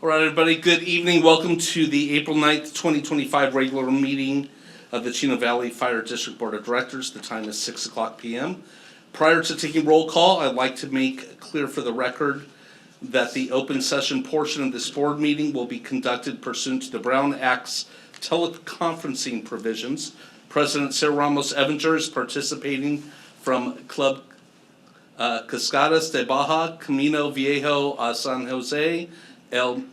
All right, everybody, good evening. Welcome to the April 9th, 2025 regular meeting of the Chino Valley Fire District Board of Directors. The time is 6 o'clock p.m. Prior to taking roll call, I'd like to make clear for the record that the open session portion of this board meeting will be conducted pursuant to the Brown Act's teleconferencing provisions. President Sarah Ramos Evinger is participating from Club Cascadas de Baja, Camino Viejo, San Jose, El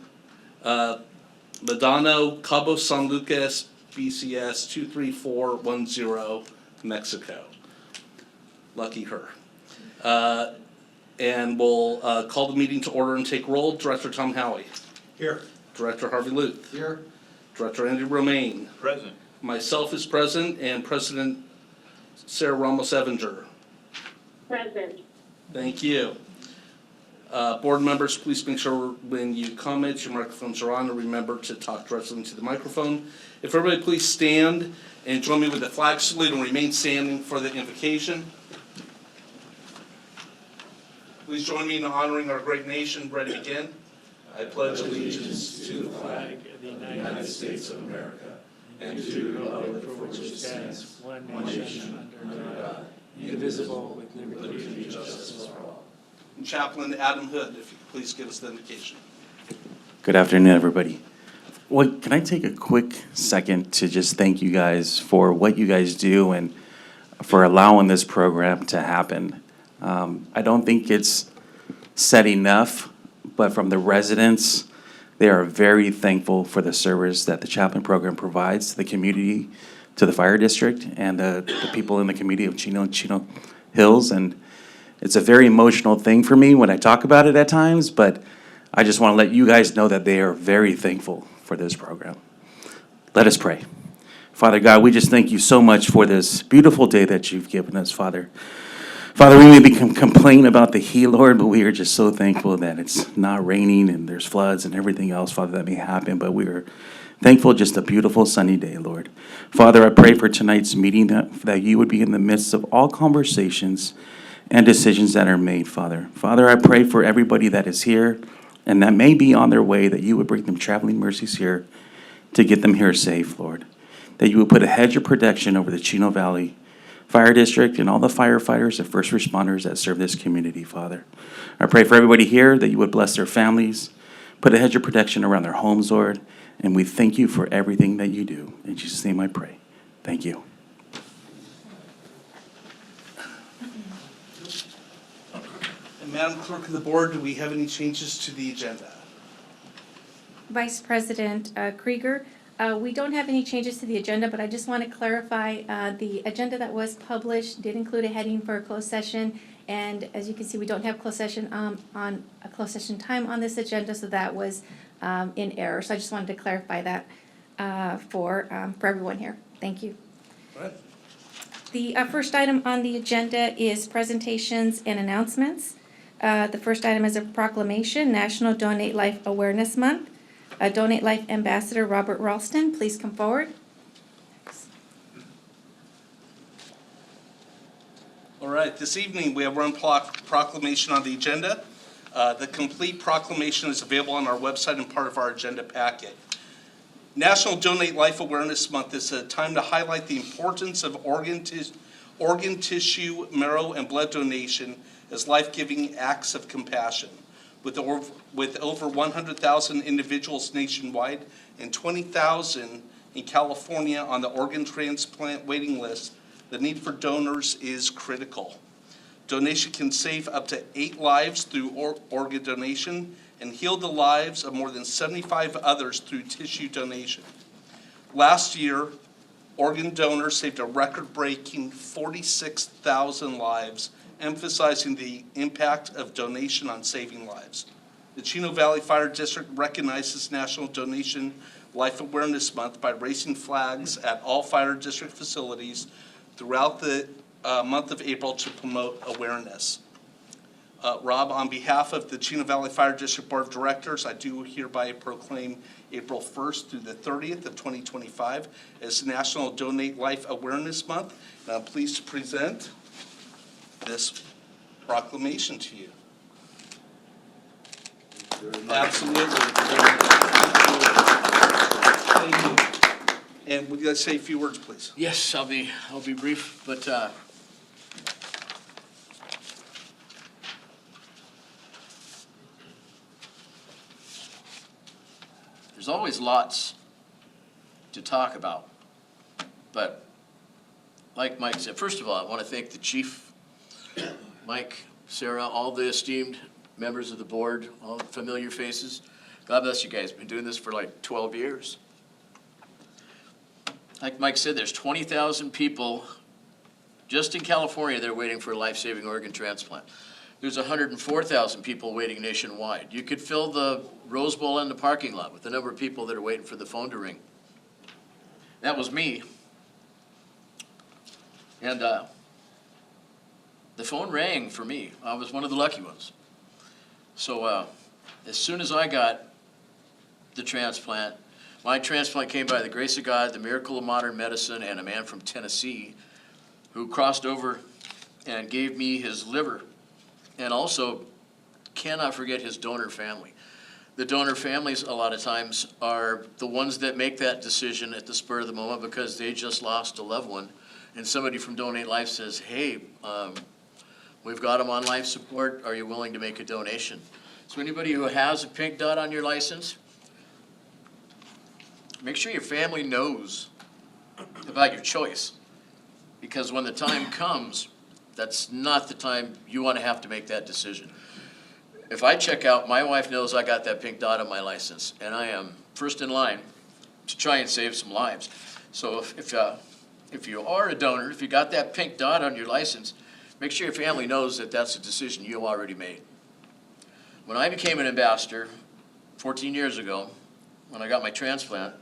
Ladano, Cabo San Lucas, BCS 23410, Mexico. Lucky her. And we'll call the meeting to order and take roll. Director Tom Howie. Here. Director Harvey Luth. Here. Director Andy Romaine. Present. Myself is present, and President Sarah Ramos Evinger. Present. Thank you. Board members, please make sure when you comment, your microphones are on, and remember to talk directly into the microphone. If everybody please stand and join me with the flag salute and remain standing for the invocation. Please join me in honoring our great nation. Ready to begin? I pledge allegiance to the flag of the United States of America and to the republic for which it stands, one nation, under God, indivisible, with liberty and justice for all. And Chaplain Adam Hood, if you could please give us the invocation. Good afternoon, everybody. Well, can I take a quick second to just thank you guys for what you guys do and for allowing this program to happen. I don't think it's said enough, but from the residents, they are very thankful for the service that the chaplain program provides to the community, to the fire district, and the people in the community of Chino and Chino Hills. And it's a very emotional thing for me when I talk about it at times, but I just want to let you guys know that they are very thankful for this program. Let us pray. Father God, we just thank you so much for this beautiful day that you've given us, Father. Father, we may complain about the heat, Lord, but we are just so thankful that it's not raining and there's floods and everything else, Father, that may happen. But we are thankful just a beautiful sunny day, Lord. Father, I pray for tonight's meeting that you would be in the midst of all conversations and decisions that are made, Father. Father, I pray for everybody that is here and that may be on their way, that you would bring them traveling mercies here to get them here safe, Lord. That you would put a hedge of protection over the Chino Valley Fire District and all the firefighters and first responders that serve this community, Father. I pray for everybody here that you would bless their families, put a hedge of protection around their homes, Lord, and we thank you for everything that you do. In Jesus' name I pray. Thank you. And Madam Clerk of the Board, do we have any changes to the agenda? Vice President Krieger, we don't have any changes to the agenda, but I just want to clarify, the agenda that was published did include a heading for a closed session, and as you can see, we don't have closed session on a closed session time on this agenda, so that was in error. So I just wanted to clarify that for everyone here. Thank you. All right. The first item on the agenda is presentations and announcements. The first item is a proclamation, National Donate Life Awareness Month. Donate Life Ambassador Robert Ralston, please come forward. All right, this evening we have one proclamation on the agenda. The complete proclamation is available on our website and part of our agenda packet. National Donate Life Awareness Month is a time to highlight the importance of organ tissue, marrow, and blood donation as life-giving acts of compassion. With over 100,000 individuals nationwide and 20,000 in California on the organ transplant waiting list, the need for donors is critical. Donation can save up to 8 lives through organ donation and heal the lives of more than 75 others through tissue donation. Last year, organ donors saved a record-breaking 46,000 lives, emphasizing the impact of donation on saving lives. The Chino Valley Fire District recognizes National Donation Life Awareness Month by raising flags at all fire district facilities throughout the month of April to promote awareness. Rob, on behalf of the Chino Valley Fire District Board of Directors, I do hereby proclaim April 1st through the 30th of 2025 as National Donate Life Awareness Month. And I'm pleased to present this proclamation to you. Absolutely. And would you guys say a few words, please? Yes, I'll be brief, but there's always lots to talk about. But like Mike said, first of all, I want to thank the chief, Mike, Sarah, all the esteemed members of the board, all the familiar faces. God bless you guys. Been doing this for like 12 years. Like Mike said, there's 20,000 people just in California that are waiting for a life-saving organ transplant. There's 104,000 people waiting nationwide. You could fill the Rose Bowl in the parking lot with the number of people that are waiting for the phone to ring. That was me. And the phone rang for me. I was one of the lucky ones. So as soon as I got the transplant, my transplant came by the grace of God, the miracle of modern medicine, and a man from Tennessee who crossed over and gave me his liver. And also, cannot forget his donor family. The donor families, a lot of times, are the ones that make that decision at the spur of the moment because they just lost a loved one. And somebody from Donate Life says, hey, we've got him on life support. Are you willing to make a donation? So anybody who has a pink dot on your license, make sure your family knows about your choice. Because when the time comes, that's not the time you want to have to make that decision. If I check out, my wife knows I got that pink dot on my license, and I am first in line to try and save some lives. So if you are a donor, if you got that pink dot on your license, make sure your family knows that that's a decision you already made. When I became an ambassador 14 years ago, when I got my transplant,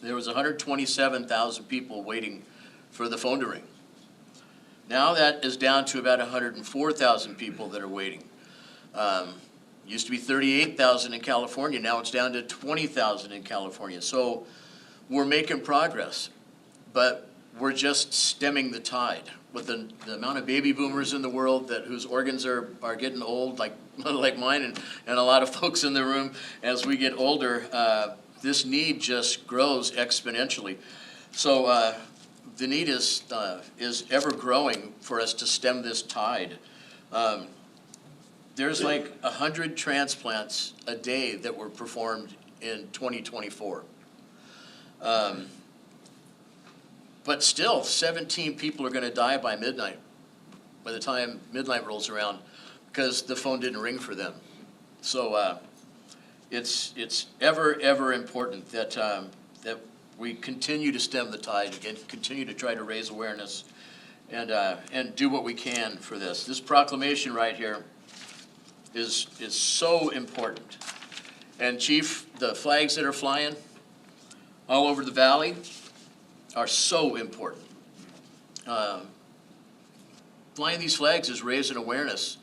there was 127,000 people waiting for the phone to ring. Now that is down to about 104,000 people that are waiting. Used to be 38,000 in California, now it's down to 20,000 in California. So we're making progress, but we're just stemming the tide. With the amount of baby boomers in the world whose organs are getting old, like mine and a lot of folks in the room, as we get older, this need just grows exponentially. So the need is ever growing for us to stem this tide. There's like 100 transplants a day that were performed in 2024. But still, 17 people are going to die by midnight, by the time midnight rolls around, because the phone didn't ring for them. So it's ever important that we continue to stem the tide and continue to try to raise awareness and do what we can for this. This proclamation right here is so important. And Chief, the flags that are flying all over the valley are so important. Flying these flags is raising awareness.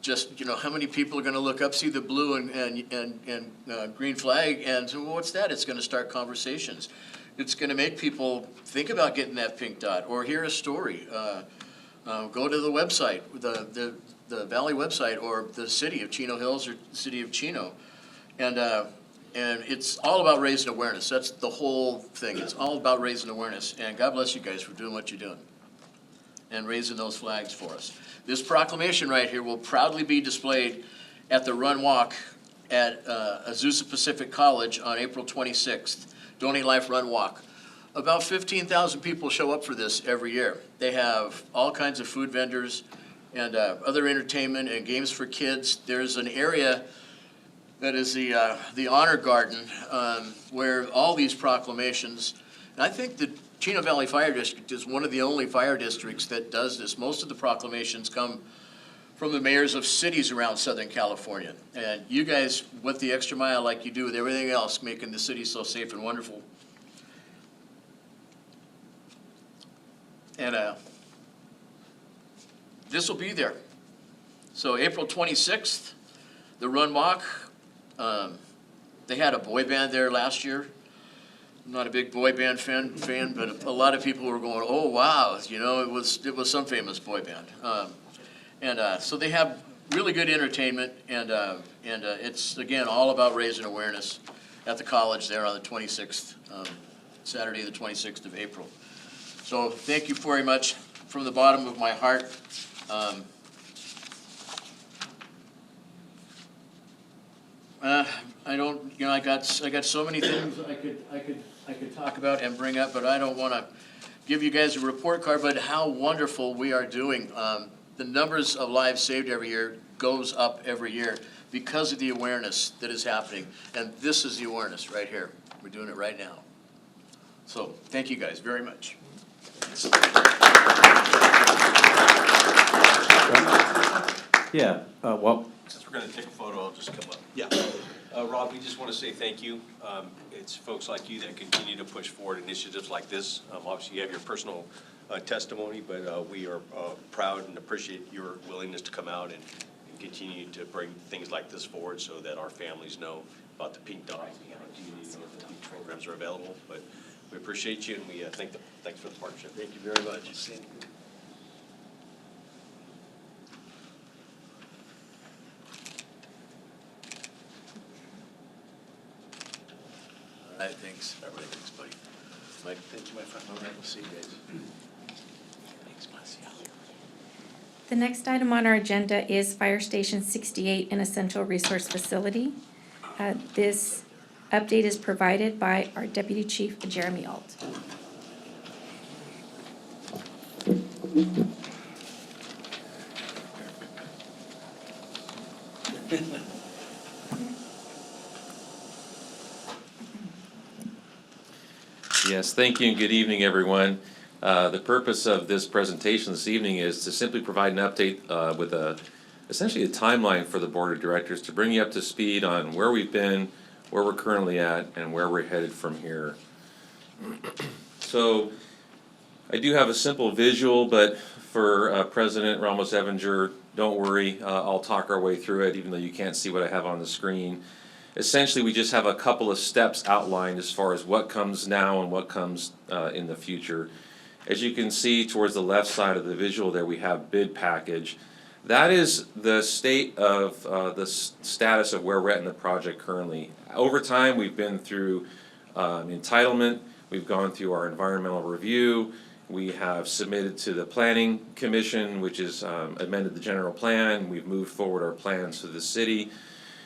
Just, how many people are going to look up, see the blue and green flag, and say, well, what's that? It's going to start conversations. It's going to make people think about getting that pink dot or hear a story. Go to the website, the Valley website, or the city of Chino Hills or the city of Chino. And it's all about raising awareness. That's the whole thing. It's all about raising awareness. And God bless you guys for doing what you're doing and raising those flags for us. This proclamation right here will proudly be displayed at the Run Walk at Azusa Pacific College on April 26th. Donate Life Run Walk. About 15,000 people show up for this every year. They have all kinds of food vendors and other entertainment and games for kids. There's an area that is the Honor Garden where all these proclamations, and I think the Chino Valley Fire District is one of the only fire districts that does this. Most of the proclamations come from the mayors of cities around Southern California. And you guys went the extra mile like you do with everything else, making the city so safe and wonderful. And this will be there. So April 26th, the Run Walk. They had a boy band there last year. I'm not a big boy band fan, but a lot of people were going, oh, wow, it was some famous boy band. So they have really good entertainment, and it's, again, all about raising awareness at the college there on the 26th Saturday, the 26th of April. So thank you very much from the bottom of my heart. I don't, I got so many things I could talk about and bring up, but I don't want to give you guys a report card, but how wonderful we are doing. The numbers of lives saved every year goes up every year because of the awareness that is happening. And this is the awareness right here. We're doing it right now. So thank you guys very much. Yeah, well, Since we're gonna take a photo, I'll just come up. Yeah. Rob, we just want to say thank you. It's folks like you that continue to push forward initiatives like this. Obviously, you have your personal testimony, but we are proud and appreciate your willingness to come out and continue to bring things like this forward so that our families know about the Pink Dot and community programs are available. But we appreciate you, and we thanks for the partnership. Thank you very much. All right, thanks. Everybody, thanks, buddy. Mike, thank you, my friend. All right, we'll see you guys. Thanks, Marcia. The next item on our agenda is Fire Station 68, an essential resource facility. This update is provided by our Deputy Chief, Jeremy Alt. Yes, thank you and good evening, everyone. The purpose of this presentation this evening is to simply provide an update with essentially a timeline for the Board of Directors to bring you up to speed on where we've been, where we're currently at, and where we're headed from here. So I do have a simple visual, but for President Ramos-Evinger, don't worry, I'll talk our way through it even though you can't see what I have on the screen. Essentially, we just have a couple of steps outlined as far as what comes now and what comes in the future. As you can see towards the left side of the visual there, we have bid package. That is the state of the status of where we're at in the project currently. Over time, we've been through entitlement, we've gone through our environmental review, we have submitted to the Planning Commission, which has amended the general plan, we've moved forward our plans to the city.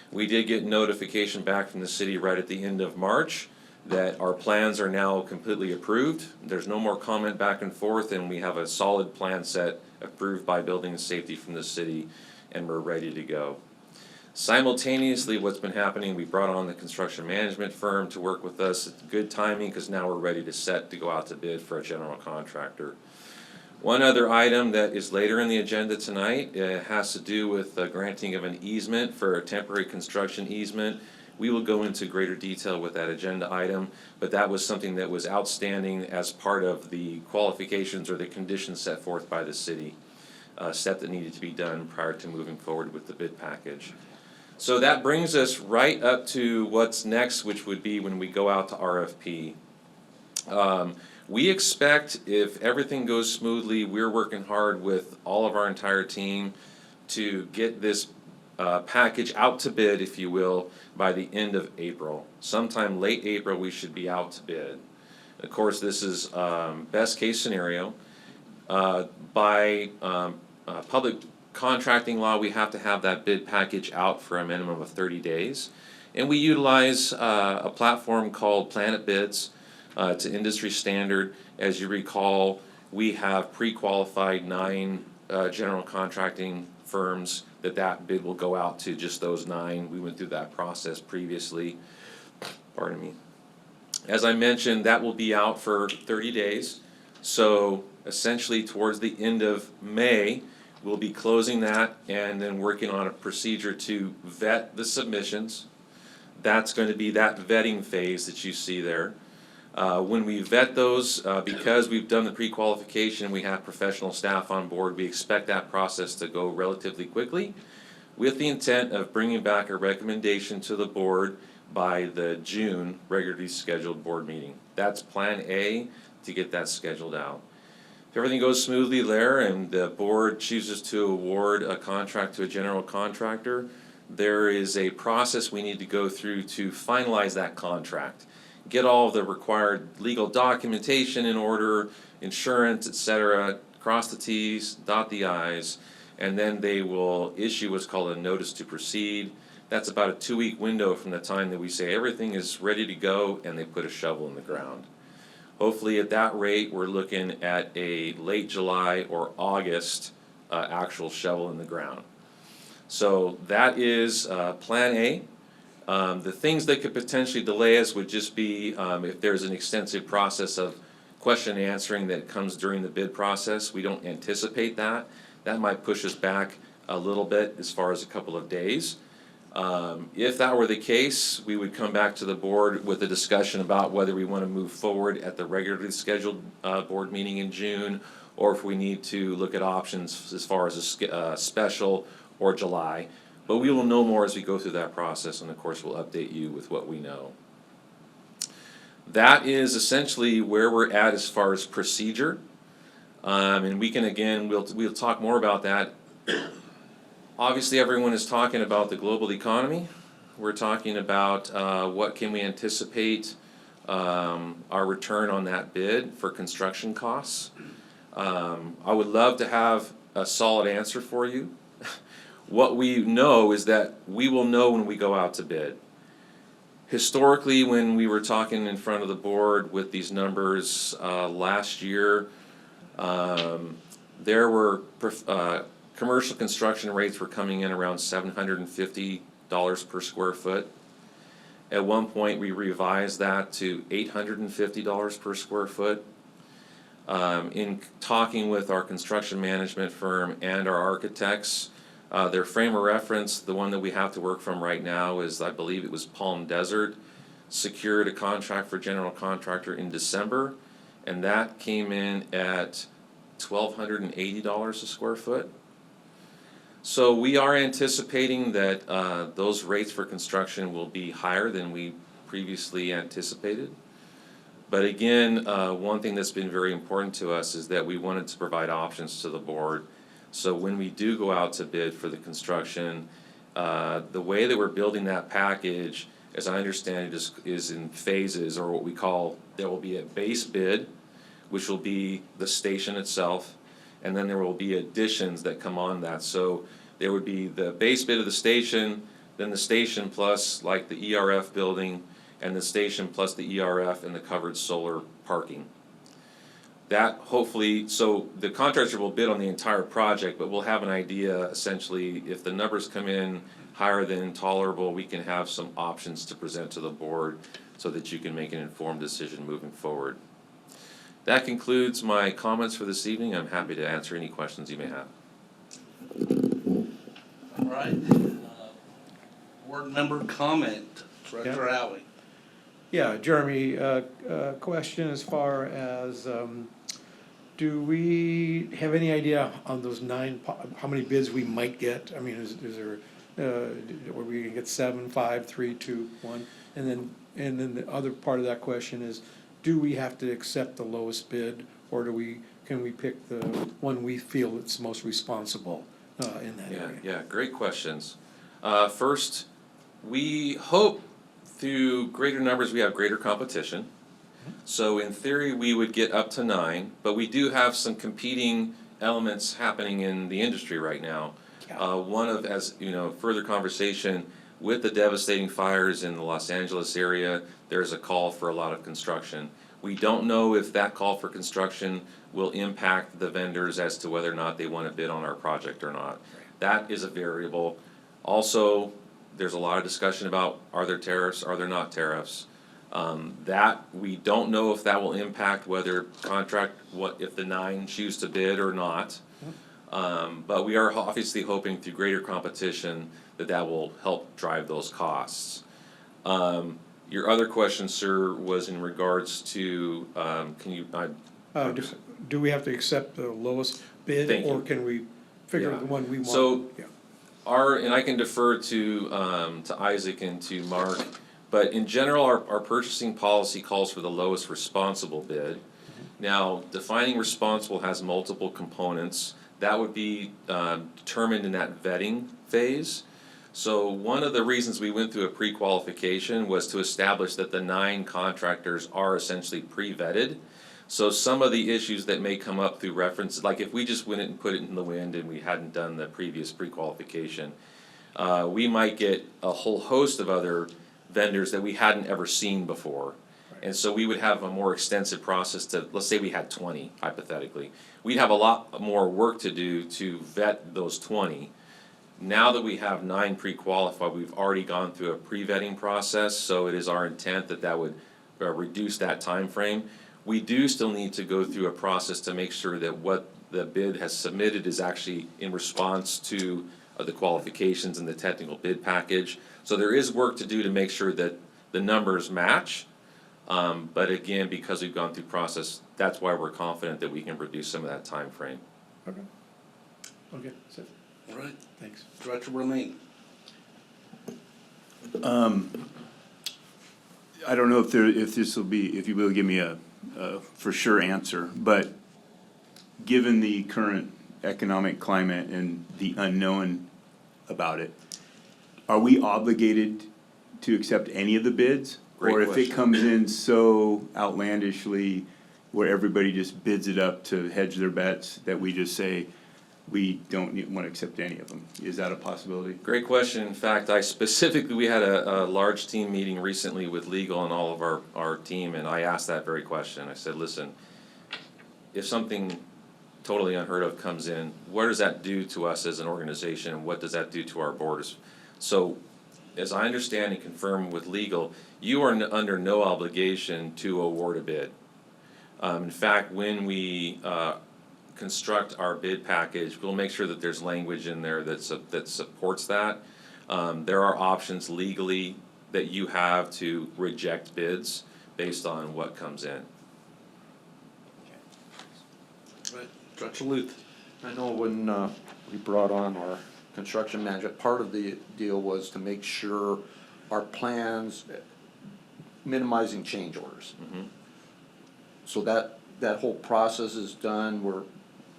We did get notification back from the city right at the end of March that our plans are now completely approved. There's no more comment back and forth, and we have a solid plan set approved by Building and Safety from the city, and we're ready to go. Simultaneously, what's been happening, we brought on the construction management firm to work with us. It's good timing because now we're ready to go out to bid for a general contractor. One other item that is later in the agenda tonight has to do with the granting of an easement for a temporary construction easement. We will go into greater detail with that agenda item, but that was something that was outstanding as part of the qualifications or the conditions set forth by the city, a step that needed to be done prior to moving forward with the bid package. So that brings us right up to what's next, which would be when we go out to RFP. We expect, if everything goes smoothly, we're working hard with all of our entire team to get this package out to bid, if you will, by the end of April. Sometime late April, we should be out to bid. Of course, this is best case scenario. By public contracting law, we have to have that bid package out for a minimum of 30 days. And we utilize a platform called Planet Bids. It's an industry standard. As you recall, we have pre-qualified 9 general contracting firms that bid will go out to, just those 9. We went through that process previously. Pardon me. As I mentioned, that will be out for 30 days. So essentially towards the end of May, we'll be closing that and then working on a procedure to vet the submissions. That's going to be that vetting phase that you see there. When we vet those, because we've done the pre-qualification, we have professional staff on board, we expect that process to go relatively quickly with the intent of bringing back a recommendation to the board by the June regularly scheduled board meeting. That's plan A to get that scheduled out. If everything goes smoothly there and the board chooses to award a contract to a general contractor, there is a process we need to go through to finalize that contract. get all of the required legal documentation in order, insurance, et cetera, cross the Ts, dot the Is, and then they will issue what's called a notice to proceed. That's about a 2-week window from the time that we say everything is ready to go and they put a shovel in the ground. Hopefully at that rate, we're looking at a late July or August actual shovel in the ground. So that is Plan A. The things that could potentially delay us would just be if there's an extensive process of question and answering that comes during the bid process. We don't anticipate that. That might push us back a little bit as far as a couple of days. If that were the case, we would come back to the board with a discussion about whether we want to move forward at the regularly scheduled board meeting in June, or if we need to look at options as far as a special or July. But we will know more as we go through that process, and of course, we'll update you with what we know. That is essentially where we're at as far as procedure. And we can, again, we'll talk more about that. Obviously, everyone is talking about the global economy. We're talking about what can we anticipate our return on that bid for construction costs. I would love to have a solid answer for you. What we know is that we will know when we go out to bid. Historically, when we were talking in front of the board with these numbers last year, there were commercial construction rates were coming in around $750 per square foot. At one point, we revised that to $850 per square foot. In talking with our construction management firm and our architects, their frame of reference, the one that we have to work from right now is, I believe it was Palm Desert, secured a contract for general contractor in December, and that came in at $1,280 a square foot. So we are anticipating that those rates for construction will be higher than we previously anticipated. But again, one thing that's been very important to us is that we wanted to provide options to the board. So when we do go out to bid for the construction, the way that we're building that package, as I understand it, is in phases, or what we call, there will be a base bid, which will be the station itself, and then there will be additions that come on that. So there would be the base bid of the station, then the station plus like the ERF building, and the station plus the ERF and the covered solar parking. That hopefully, so the contractor will bid on the entire project, but we'll have an idea essentially if the numbers come in higher than tolerable, we can have some options to present to the board so that you can make an informed decision moving forward. That concludes my comments for this evening. I'm happy to answer any questions you may have. All right. Board member comment, Director Alley. Yeah, Jeremy, question as far as, do we have any idea on those how many bids we might get? I mean, is there, are we gonna get 7, 5, 3, 2, 1? And then the other part of that question is, do we have to accept the lowest bid, or can we pick the one we feel that's most responsible in that area? Yeah, great questions. First, we hope through greater numbers we have greater competition. So in theory, we would get up to 9, but we do have some competing elements happening in the industry right now. One of, as you know, further conversation with the devastating fires in the Los Angeles area, there's a call for a lot of construction. We don't know if that call for construction will impact the vendors as to whether or not they want to bid on our project or not. That is a variable. Also, there's a lot of discussion about, are there tariffs, are there not tariffs? That we don't know if that will impact whether if the 9 choose to bid or not. But we are obviously hoping through greater competition that will help drive those costs. Your other question, sir, was in regards to, Do we have to accept the lowest bid, Thank you. or can we figure Yeah. the one we want? So- Yeah. and I can defer to Isaac and to Mark, but in general, our purchasing policy calls for the lowest responsible bid. Now, defining responsible has multiple components. That would be determined in that vetting phase. So one of the reasons we went through a pre-qualification was to establish that the 9 contractors are essentially pre-vetted. So some of the issues that may come up through reference, like if we just went and put it in the wind and we hadn't done the previous pre-qualification, we might get a whole host of other vendors that we hadn't ever seen before. And so we would have a more extensive process to, let's say we had 20 hypothetically. We'd have a lot more work to do to vet those 20. Now that we have 9 pre-qualified, we've already gone through a pre-vetting process, so it is our intent that that would reduce that time frame. We do still need to go through a process to make sure that what the bid has submitted is actually in response to the qualifications and the technical bid package. So there is work to do to make sure that the numbers match. But again, because we've gone through process, that's why we're confident that we can reduce some of that time frame. Okay. Okay, that's it. All right, Thanks. Director Romaine. I don't know if this will be, if you will give me a for sure answer, but given the current economic climate and the unknown about it, are we obligated to accept any of the bids? Great Or if question. it comes in so outlandishly where everybody just bids it up to hedge their bets, that we just say, we don't want to accept any of them? Is that a possibility? Great question. In fact, we had a large team meeting recently with legal and all of our team, and I asked that very question. I said, listen, if something totally unheard of comes in, what does that do to us as an organization, and what does that do to our boards? So, as I understand and confirm with legal, you are under no obligation to award a bid. In fact, when we construct our bid package, we'll make sure that there's language in there that supports that. There are options legally that you have to reject bids based on what comes in. Right, Director Luth. I know when we brought on our construction manager, part of the deal was to make sure our plans, minimizing change orders. So that whole process is done,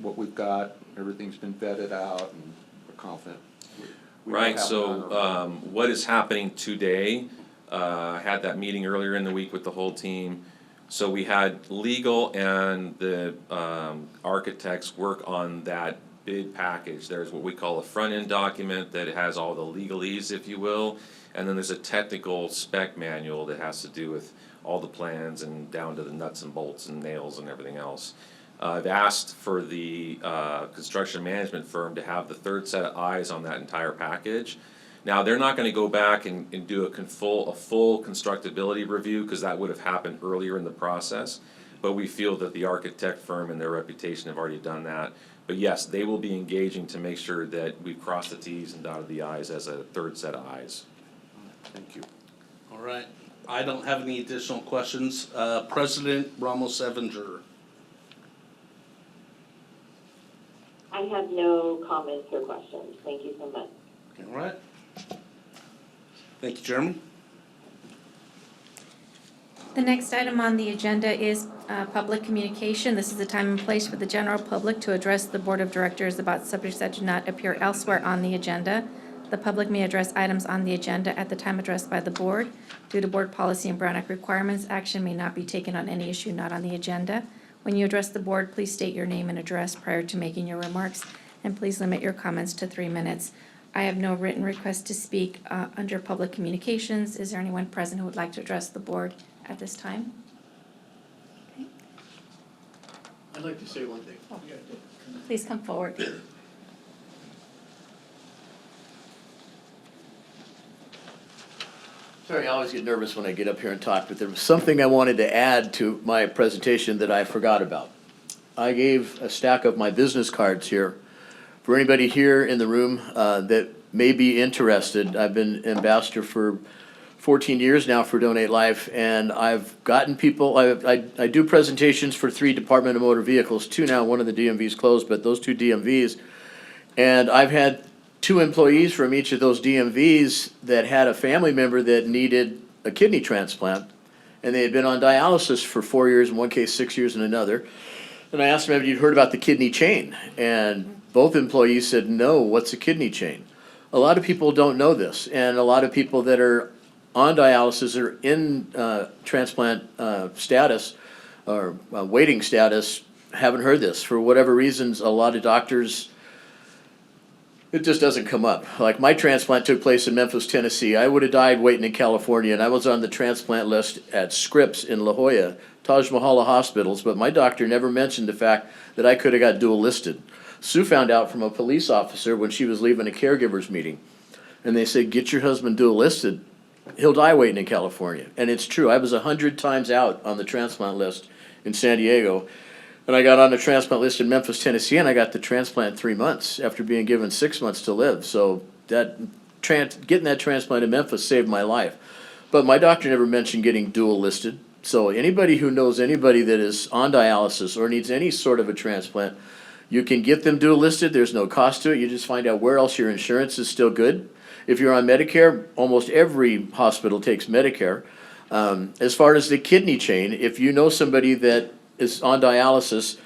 what we've got, everything's been vetted out, and we're confident. We don't Right, have so none of- what is happening today, I had that meeting earlier in the week with the whole team. So we had legal and the architects work on that bid package. There's what we call a front-end document that has all the legalese, if you will. And then there's a technical spec manual that has to do with all the plans and down to the nuts and bolts and nails and everything else. I've asked for the construction management firm to have the third set of eyes on that entire package. Now, they're not gonna go back and do a full constructability review, because that would have happened earlier in the process. But we feel that the architect firm and their reputation have already done that. But yes, they will be engaging to make sure that we've crossed the Ts and dotted the Is as a third set of eyes. Thank you. All right, I don't have any additional questions. President Ramos Evinger. I have no comments or questions. Thank you so much. All right. Thank you, Jeremy. The next item on the agenda is public communication. This is the time and place for the general public to address the Board of Directors about subjects that do not appear elsewhere on the agenda. The public may address items on the agenda at the time addressed by the board. Due to board policy and Brown Act requirements, action may not be taken on any issue not on the agenda. When you address the board, please state your name and address prior to making your remarks, and please limit your comments to 3 minutes. I have no written request to speak under public communications. Is there anyone present who would like to address the board at this time? Okay. I'd like to say one thing. Please come forward. Sorry, I always get nervous when I get up here and talk, but there was something I wanted to add to my presentation that I forgot about. I gave a stack of my business cards here. For anybody here in the room that may be interested, I've been ambassador for 14 years now for Donate Life, and I've gotten people, I do presentations for 3 Department of Motor Vehicles, 2 now, one of the DMVs closed, but those 2 DMVs. And I've had 2 employees from each of those DMVs that had a family member that needed a kidney transplant, and they had been on dialysis for 4 years, in one case 6 years in another. And I asked them if you'd heard about the kidney chain, and both employees said, no, what's a kidney chain? A lot of people don't know this, and a lot of people that are on dialysis or in transplant status or waiting status haven't heard this. For whatever reasons, a lot of doctors, it just doesn't come up. Like, my transplant took place in Memphis, Tennessee. I would have died waiting in California, and I was on the transplant list at Scripps in La Jolla, Taj Mahal hospitals, but my doctor never mentioned the fact that I could have got dual listed. Sue found out from a police officer when she was leaving a caregivers meeting, and they said, "Get your husband dual listed. He'll die waiting in California." And it's true. I was 100 times out on the transplant list in San Diego, and I got on the transplant list in Memphis, Tennessee, and I got the transplant 3 months after being given 6 months to live. So that getting that transplant in Memphis saved my life. But my doctor never mentioned getting dual listed. So anybody who knows anybody that is on dialysis or needs any sort of a transplant, you can get them dual listed. There's no cost to it. You just find out where else your insurance is still good. If you're on Medicare, almost every hospital takes Medicare. As far as the kidney chain, if you know somebody that is on dialysis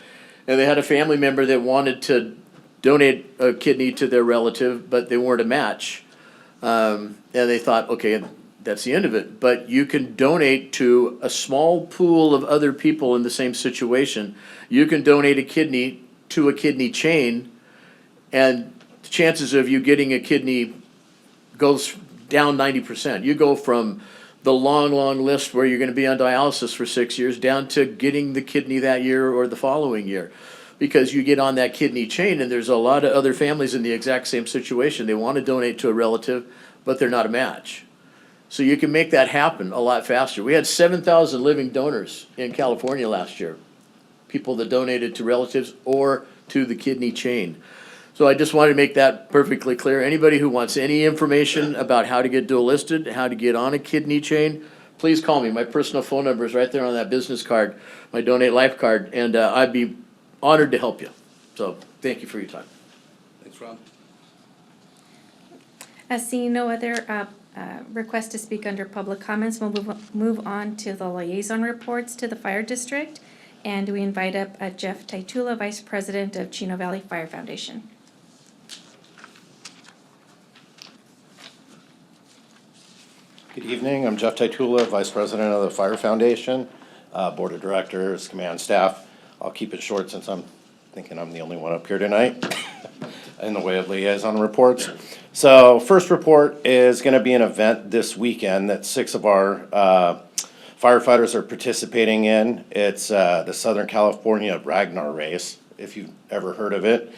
and they had a family member that wanted to donate a kidney to their relative, but they weren't a match, and they thought, okay, that's the end of it. But you can donate to a small pool of other people in the same situation. You can donate a kidney to a kidney chain, and the chances of you getting a kidney goes down 90%. You go from the long, long list where you're going to be on dialysis for 6 years down to getting the kidney that year or the following year. Because you get on that kidney chain, and there's a lot of other families in the exact same situation. They want to donate to a relative, but they're not a match. So you can make that happen a lot faster. We had 7,000 living donors in California last year. People that donated to relatives or to the kidney chain. So I just wanted to make that perfectly clear. Anybody who wants any information about how to get dual listed, how to get on a kidney chain, please call me. My personal phone number is right there on that business card, my Donate Life card, and I'd be honored to help you. So thank you for your time. Thanks, Ron. Seeing no other requests to speak under public comments, we'll move on to the liaison reports to the fire district. And we invite up Jeff Taitula, Vice President of Chino Valley Fire Foundation. Good evening, I'm Jeff Taitula, Vice President of the Fire Foundation, Board of Directors, Command Staff. I'll keep it short since I'm thinking I'm the only one up here tonight in the way of liaison reports. So first report is going to be an event this weekend that 6 of our firefighters are participating in. It's the Southern California Ragnar Race, if you've ever heard of it.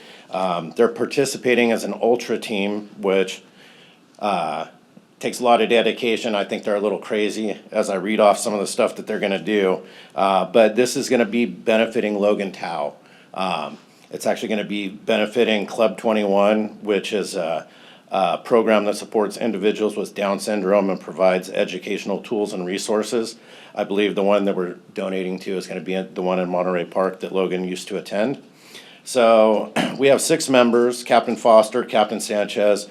They're participating as an ultra team, which takes a lot of dedication. I think they're a little crazy as I read off some of the stuff that they're going to do. But this is going to be benefiting Logan Tao. It's actually going to be benefiting Club 21, which is a program that supports individuals with Down syndrome and provides educational tools and resources. I believe the one that we're donating to is going to be the one in Monterey Park that Logan used to attend. So we have 6 members: Captain Foster, Captain Sanchez,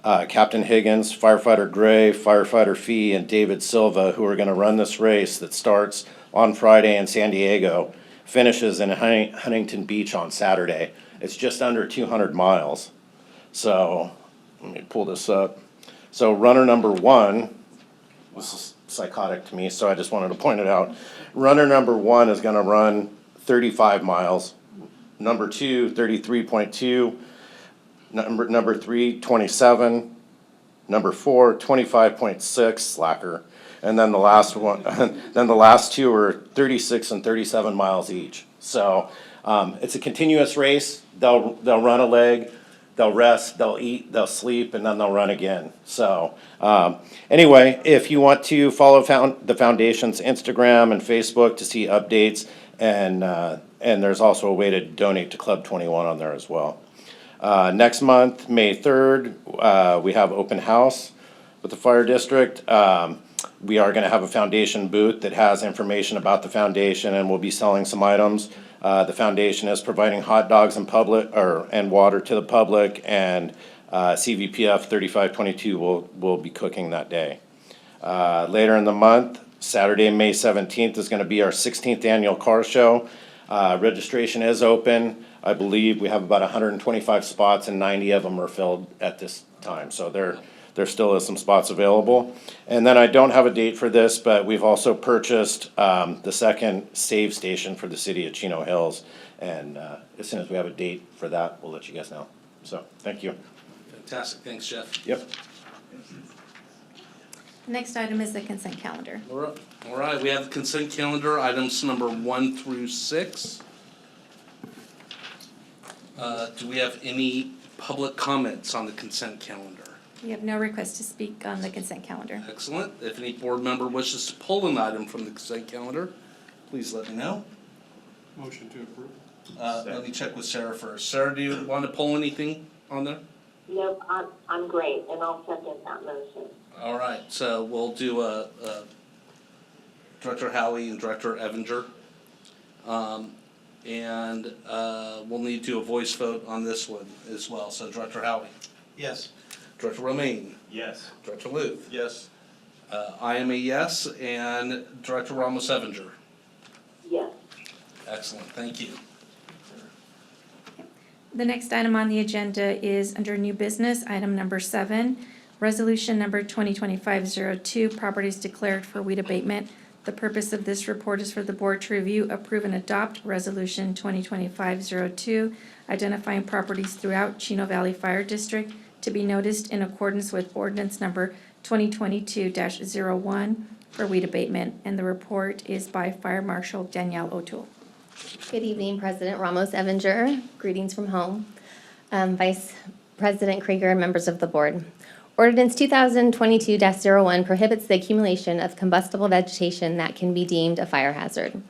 Captain Higgins, Firefighter Gray, Firefighter Fee, and David Silva, who are going to run this race that starts on Friday in San Diego, finishes in Huntington Beach on Saturday. It's just under 200 miles. So let me pull this up. So runner number 1, this is psychotic to me, so I just wanted to point it out. Runner number 1 is going to run 35 miles. Number 2, 33.2. Number 3, 27. Number 4, 25.6, slacker. And then the last one, then the last 2 are 36 and 37 miles each. So it's a continuous race. They'll run a leg, they'll rest, they'll eat, they'll sleep, and then they'll run again. So anyway, if you want to follow the foundation's Instagram and Facebook to see updates, and there's also a way to donate to Club 21 on there as well. Next month, May 3rd, we have open house with the fire district. We are going to have a foundation booth that has information about the foundation, and we'll be selling some items. The foundation is providing hot dogs and water to the public, and CVPF 3522 will be cooking that day. Later in the month, Saturday, May 17th, is going to be our 16th annual car show. Registration is open. I believe we have about 125 spots, and 90 of them are filled at this time, so there still is some spots available. And then I don't have a date for this, but we've also purchased, the second save station for the city of Chino Hills. And, as soon as we have a date for that, we'll let you guys know. So, thank you. Fantastic, thanks, Jeff. Yep. The next item is the consent calendar. All right, we have the consent calendar, items number 1 through 6. Do we have any public comments on the consent calendar? We have no request to speak on the consent calendar. Excellent. If any board member wishes to pull an item from the consent calendar, please let me know. Motion to approve. Let me check with Sarah first. Sarah, do you want to pull anything on there? Nope, I'm great, and I'll second that motion. All right, so we'll do Director Howie and Director Evinger. And we'll need to do a voice vote on this one as well. So Director Howie. Yes. Director Romaine. Yes. Director Luth. Yes. I am a yes, and Director Ramos Evinger. Yes. Excellent, thank you. The next item on the agenda is under new business, item number 7, resolution number 2025-02, properties declared for weed abatement. The purpose of this report is for the board to review, approve, and adopt resolution 2025-02, identifying properties throughout Chino Valley Fire District to be noticed in accordance with ordinance number 2022-01 for weed abatement. And the report is by Fire Marshal Danielle O'Toole. Good evening, President Ramos Evinger. Greetings from home. Vice President Krieger and members of the board. Ordinance 2022-01 prohibits the accumulation of combustible vegetation that can be deemed a fire hazard.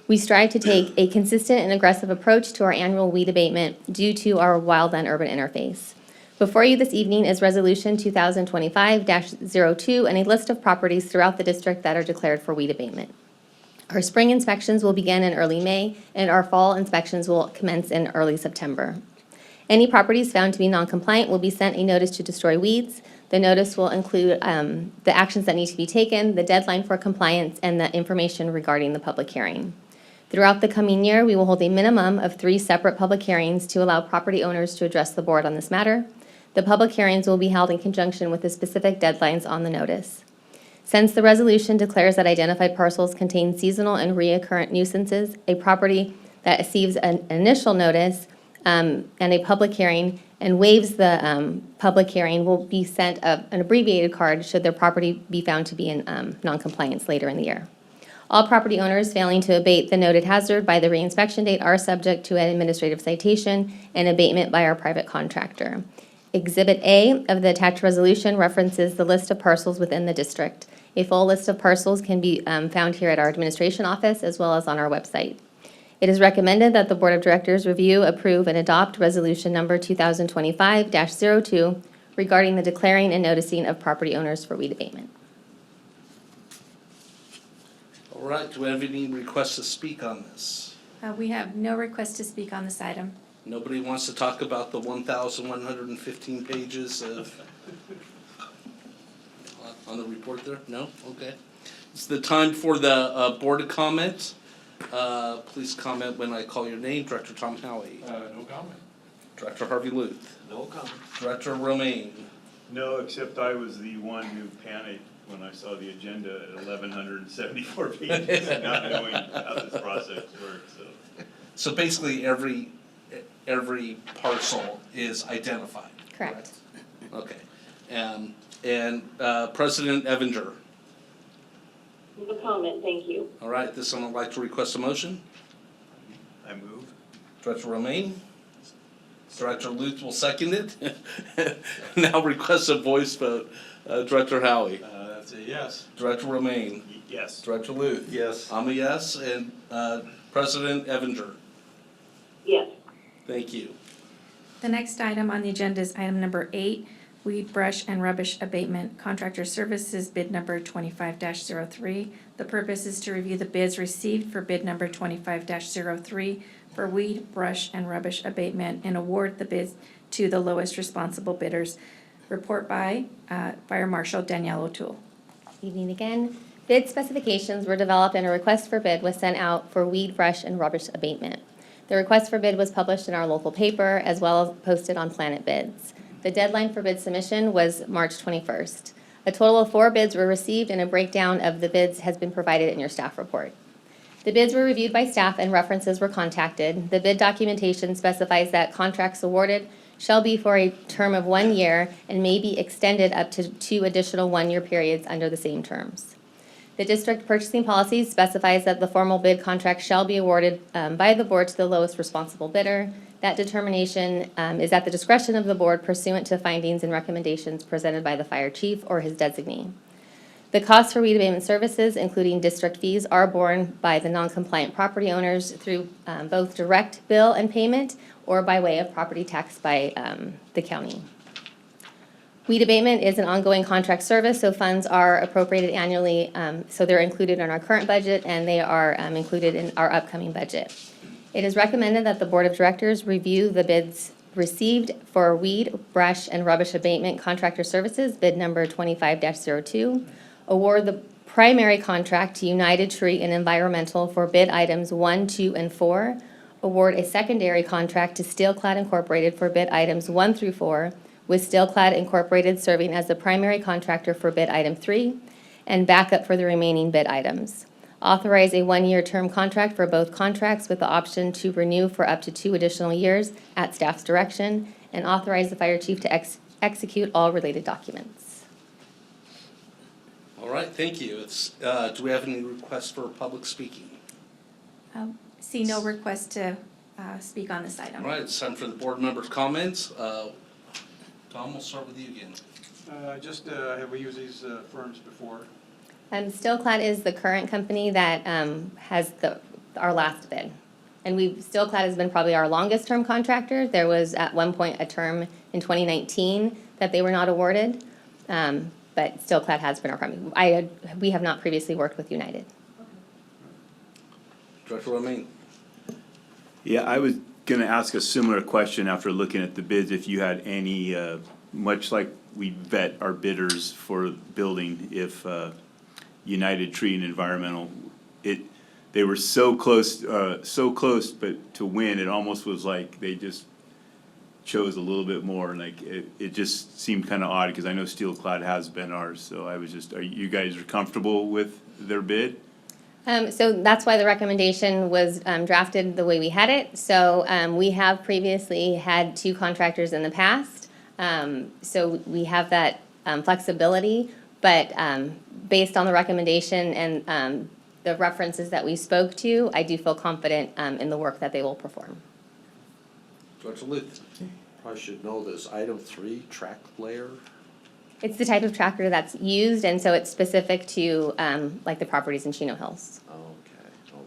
We strive to take a consistent and aggressive approach to our annual weed abatement due to our wildland urban interface. Before you this evening is Resolution 2025-02 and a list of properties throughout the district that are declared for weed abatement. Our spring inspections will begin in early May, and our fall inspections will commence in early September. Any properties found to be non-compliant will be sent a notice to destroy weeds. The notice will include the actions that need to be taken, the deadline for compliance, and the information regarding the public hearing. Throughout the coming year, we will hold a minimum of 3 separate public hearings to allow property owners to address the board on this matter. The public hearings will be held in conjunction with the specific deadlines on the notice. Since the resolution declares that identified parcels contain seasonal and recurrent nuisances, a property that receives an initial notice and a public hearing and waives the public hearing will be sent an abbreviated card should their property be found to be in noncompliance later in the year. All property owners failing to abate the noted hazard by the reinspection date are subject to an administrative citation and abatement by our private contractor. Exhibit A of the attached resolution references the list of parcels within the district. A full list of parcels can be found here at our administration office as well as on our website. It is recommended that the Board of Directors review, approve, and adopt Resolution Number 2025-02 regarding the declaring and noticing of property owners for weed abatement. All right, do we have any requests to speak on this? We have no request to speak on this item. Nobody wants to talk about the 1,115 pages of, on the report there? No? Okay. It's the time for the board to comment. Please comment when I call your name. Director Tom Howie. No comment. Director Harvey Luth. No comment. Director Romaine. No, except I was the one who panicked when I saw the agenda at 1,174 pages, not knowing how this process works, so. So basically, every parcel is identified. Correct. Okay. And President Evinger. No comment, thank you. All right, this one I'd like to request a motion. I move. Director Romaine. Director Luth will second it. Now request a voice vote. Director Howie. That's a yes. Director Romaine. Yes. Director Luth. Yes. I'm a yes, and President Evinger. Yes. Thank you. The next item on the agenda is item number 8, weed, brush, and rubbish abatement contractor services bid number 25-03. The purpose is to review the bids received for bid number 25-03 for weed, brush, and rubbish abatement and award the bids to the lowest responsible bidders. Report by Fire Marshal Danielle O'Toole. Evening again. Bid specifications were developed and a request for bid was sent out for weed, brush, and rubbish abatement. The request for bid was published in our local paper as well as posted on Planet Bids. The deadline for bid submission was March 21st. A total of 4 bids were received, and a breakdown of the bids has been provided in your staff report. The bids were reviewed by staff and references were contacted. The bid documentation specifies that contracts awarded shall be for a term of 1 year and may be extended up to 2 additional 1-year periods under the same terms. The district purchasing policy specifies that the formal bid contract shall be awarded by the board to the lowest responsible bidder. That determination is at the discretion of the board pursuant to findings and recommendations presented by the fire chief or his designee. The costs for weed abatement services, including district fees, are borne by the non-compliant property owners through both direct bill and payment or by way of property tax by the county. Weed abatement is an ongoing contract service, so funds are appropriated annually, so they're included in our current budget and they are included in our upcoming budget. It is recommended that the Board of Directors review the bids received for weed, brush, and rubbish abatement contractor services, bid number 25-02. Award the primary contract to United Tree and Environmental for bid items 1, 2, and 4. Award a secondary contract to Steelclad Incorporated for bid items 1 through 4, with Steelclad Incorporated serving as the primary contractor for bid item 3, and backup for the remaining bid items. Authorize a 1-year term contract for both contracts with the option to renew for up to 2 additional years at staff's direction, and authorize the fire chief to execute all related documents. All right, thank you. Do we have any requests for public speaking? See no request to speak on this item. All right, it's time for the board members' comments. Tom, we'll start with you again. Have we used these firms before? Steelclad is the current company that has our last bid. And Steelclad has been probably our longest term contractor. There was at one point a term in 2019 that they were not awarded. But Steelclad has been our primary. We have not previously worked with United. Director Romaine. Yeah, I was gonna ask a similar question after looking at the bids, if you had any, much like we vet our bidders for building, if United Tree and Environmental, they were so close, but to win, it almost was like they just chose a little bit more, like it just seemed kind of odd, because I know Steelclad has been ours, so I was just, are you guys comfortable with their bid? So that's why the recommendation was drafted the way we had it. So we have previously had 2 contractors in the past. So we have that flexibility, but based on the recommendation and the references that we spoke to, I do feel confident in the work that they will perform. Director Luth. Probably should know this, item 3, track layer. It's the type of tractor that's used, and so it's specific to like the properties in Chino Hills. Okay,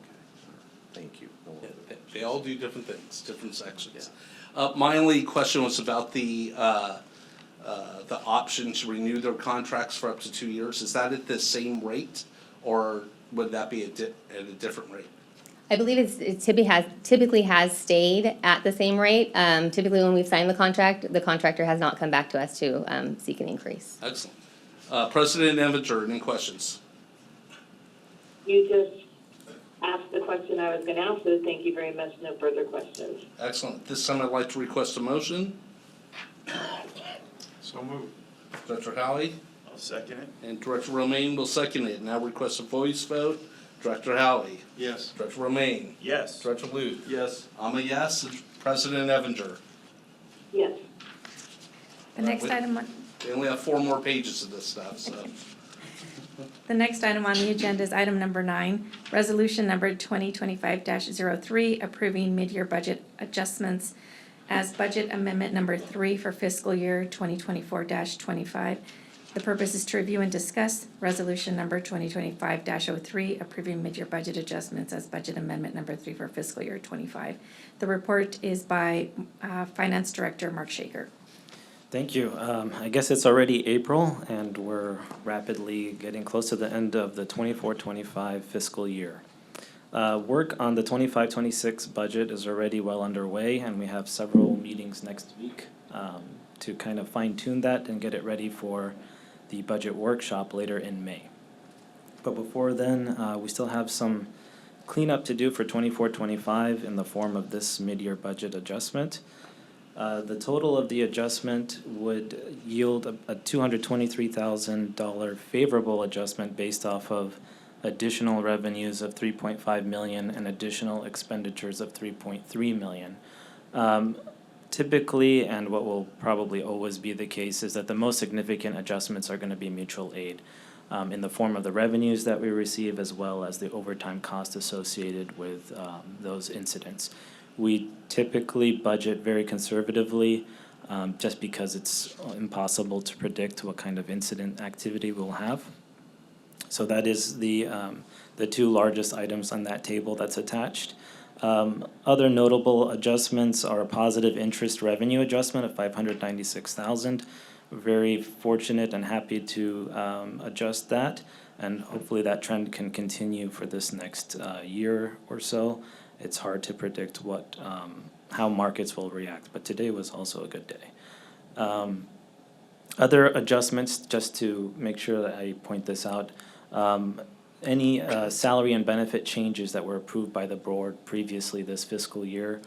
thank you. No Yeah, other- they all do different things, different sections. My only question was about the option to renew their contracts for up to 2 years. Is that at the same rate, or would that be at a different rate? I believe it typically has stayed at the same rate. Typically, when we've signed the contractor has not come back to us to seek an increase. Excellent. President Evinger, any questions? You just asked the question I was going to ask, so thank you very much. No further questions. Excellent. This time I'd like to request a motion. So moved. Director Howie I'll second it. and Director Romaine will second it. Now request a voice vote. Director Howie. Yes. Director Romaine. Yes. Director Luth. Yes. I'm a yes. President Evinger. Yes. The next item on, We only have 4 more pages of this stuff, so. the next item on the agenda is item number 9, resolution number 2025-03, approving mid-year budget adjustments as budget amendment number 3 for fiscal year 2024-25. The purpose is to review and discuss resolution number 2025-03, approving mid-year budget adjustments as budget amendment number 3 for fiscal year 25. The report is by Finance Director Mark Shaker. Thank you. I guess it's already April, and we're rapidly getting close to the end of the 24-25 fiscal year. Work on the 25-26 budget is already well underway, and we have several meetings next week to kind of fine-tune that and get it ready for the budget workshop later in May. But before then, we still have some cleanup to do for 24-25 in the form of this mid-year budget adjustment. The total of the adjustment would yield a $223,000 favorable adjustment based off of additional revenues of 3.5 million and additional expenditures of 3.3 million. Typically, and what will probably always be the case, is that the most significant adjustments are going to be mutual aid in the form of the revenues that we receive as well as the overtime cost associated with those incidents. We typically budget very conservatively just because it's impossible to predict what kind of incident activity we'll have. So that is the two largest items on that table that's attached. Other notable adjustments are a positive interest revenue adjustment of $596,000. Very fortunate and happy to adjust that, and hopefully that trend can continue for this next year or so. It's hard to predict what how markets will react, but today was also a good day. Other adjustments, just to make sure that I point this out, any salary and benefit changes that were approved by the board previously this fiscal year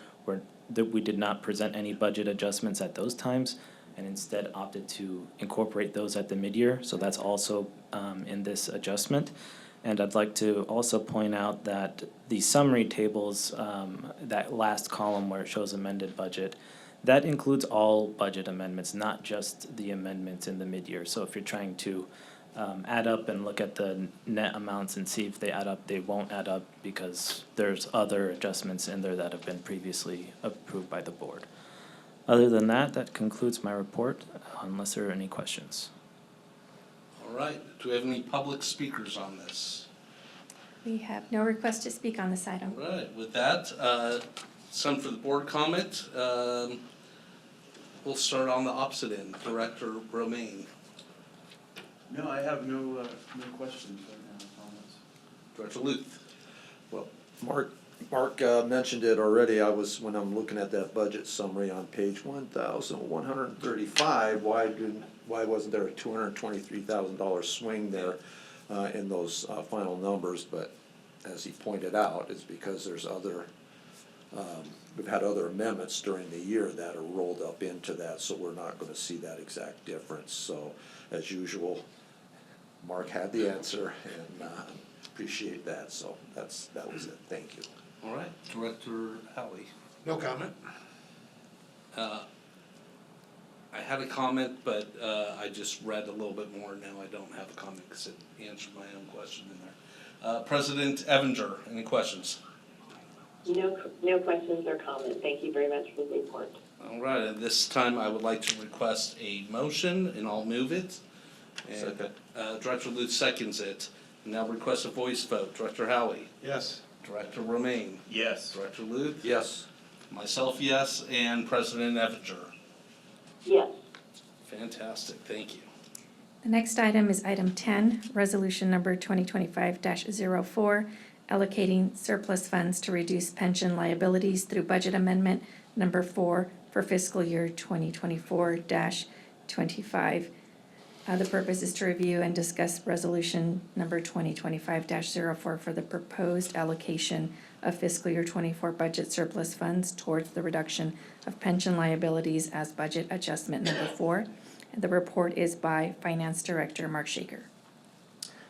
that we did not present any budget adjustments at those times and instead opted to incorporate those at the mid-year. So that's also in this adjustment. And I'd like to also point out that the summary tables, that last column where it shows amended budget, that includes all budget amendments, not just the amendments in the mid-year. So if you're trying to add up and look at the net amounts and see if they add up, they won't add up because there's other adjustments in there that have been previously approved by the board. Other than that, that concludes my report, unless there are any questions. All right, do we have any public speakers on this? We have no request to speak on this item. All right, with that, some for the board comment. We'll start on the opposite end, Director Romaine. No, I have no questions right now, comments. Director Luth. Well, Mark mentioned it already. When I'm looking at that budget summary on page 1,135, why wasn't there a $223,000 swing there in those final numbers? But as he pointed out, it's because there's we've had other amendments during the year that are rolled up into that, so we're not going to see that exact difference. So as usual, Mark had the answer, and appreciate that. So that was it. Thank you. All right, Director Howie. No comment. I had a comment, but I just read a little bit more. Now I don't have a comment because it answered my own question in there. President Evinger, any questions? No questions or comments. Thank you very much for the report. All right, at this time I would like to request a motion, and I'll move it. And, Second. Director Luth seconds it. Now request a voice vote. Director Howie. Yes. Director Romaine. Yes. Director Luth. Yes. Myself, yes, and President Evinger. Yes. Fantastic, thank you. The next item is item 10, resolution number 2025-04, allocating surplus funds to reduce pension liabilities through budget amendment number 4 for fiscal year 2024-25. The purpose is to review and discuss resolution number 2025-04 for the proposed allocation of fiscal year 24 budget surplus funds towards the reduction of pension liabilities as budget adjustment number 4. The report is by Finance Director Mark Shaker.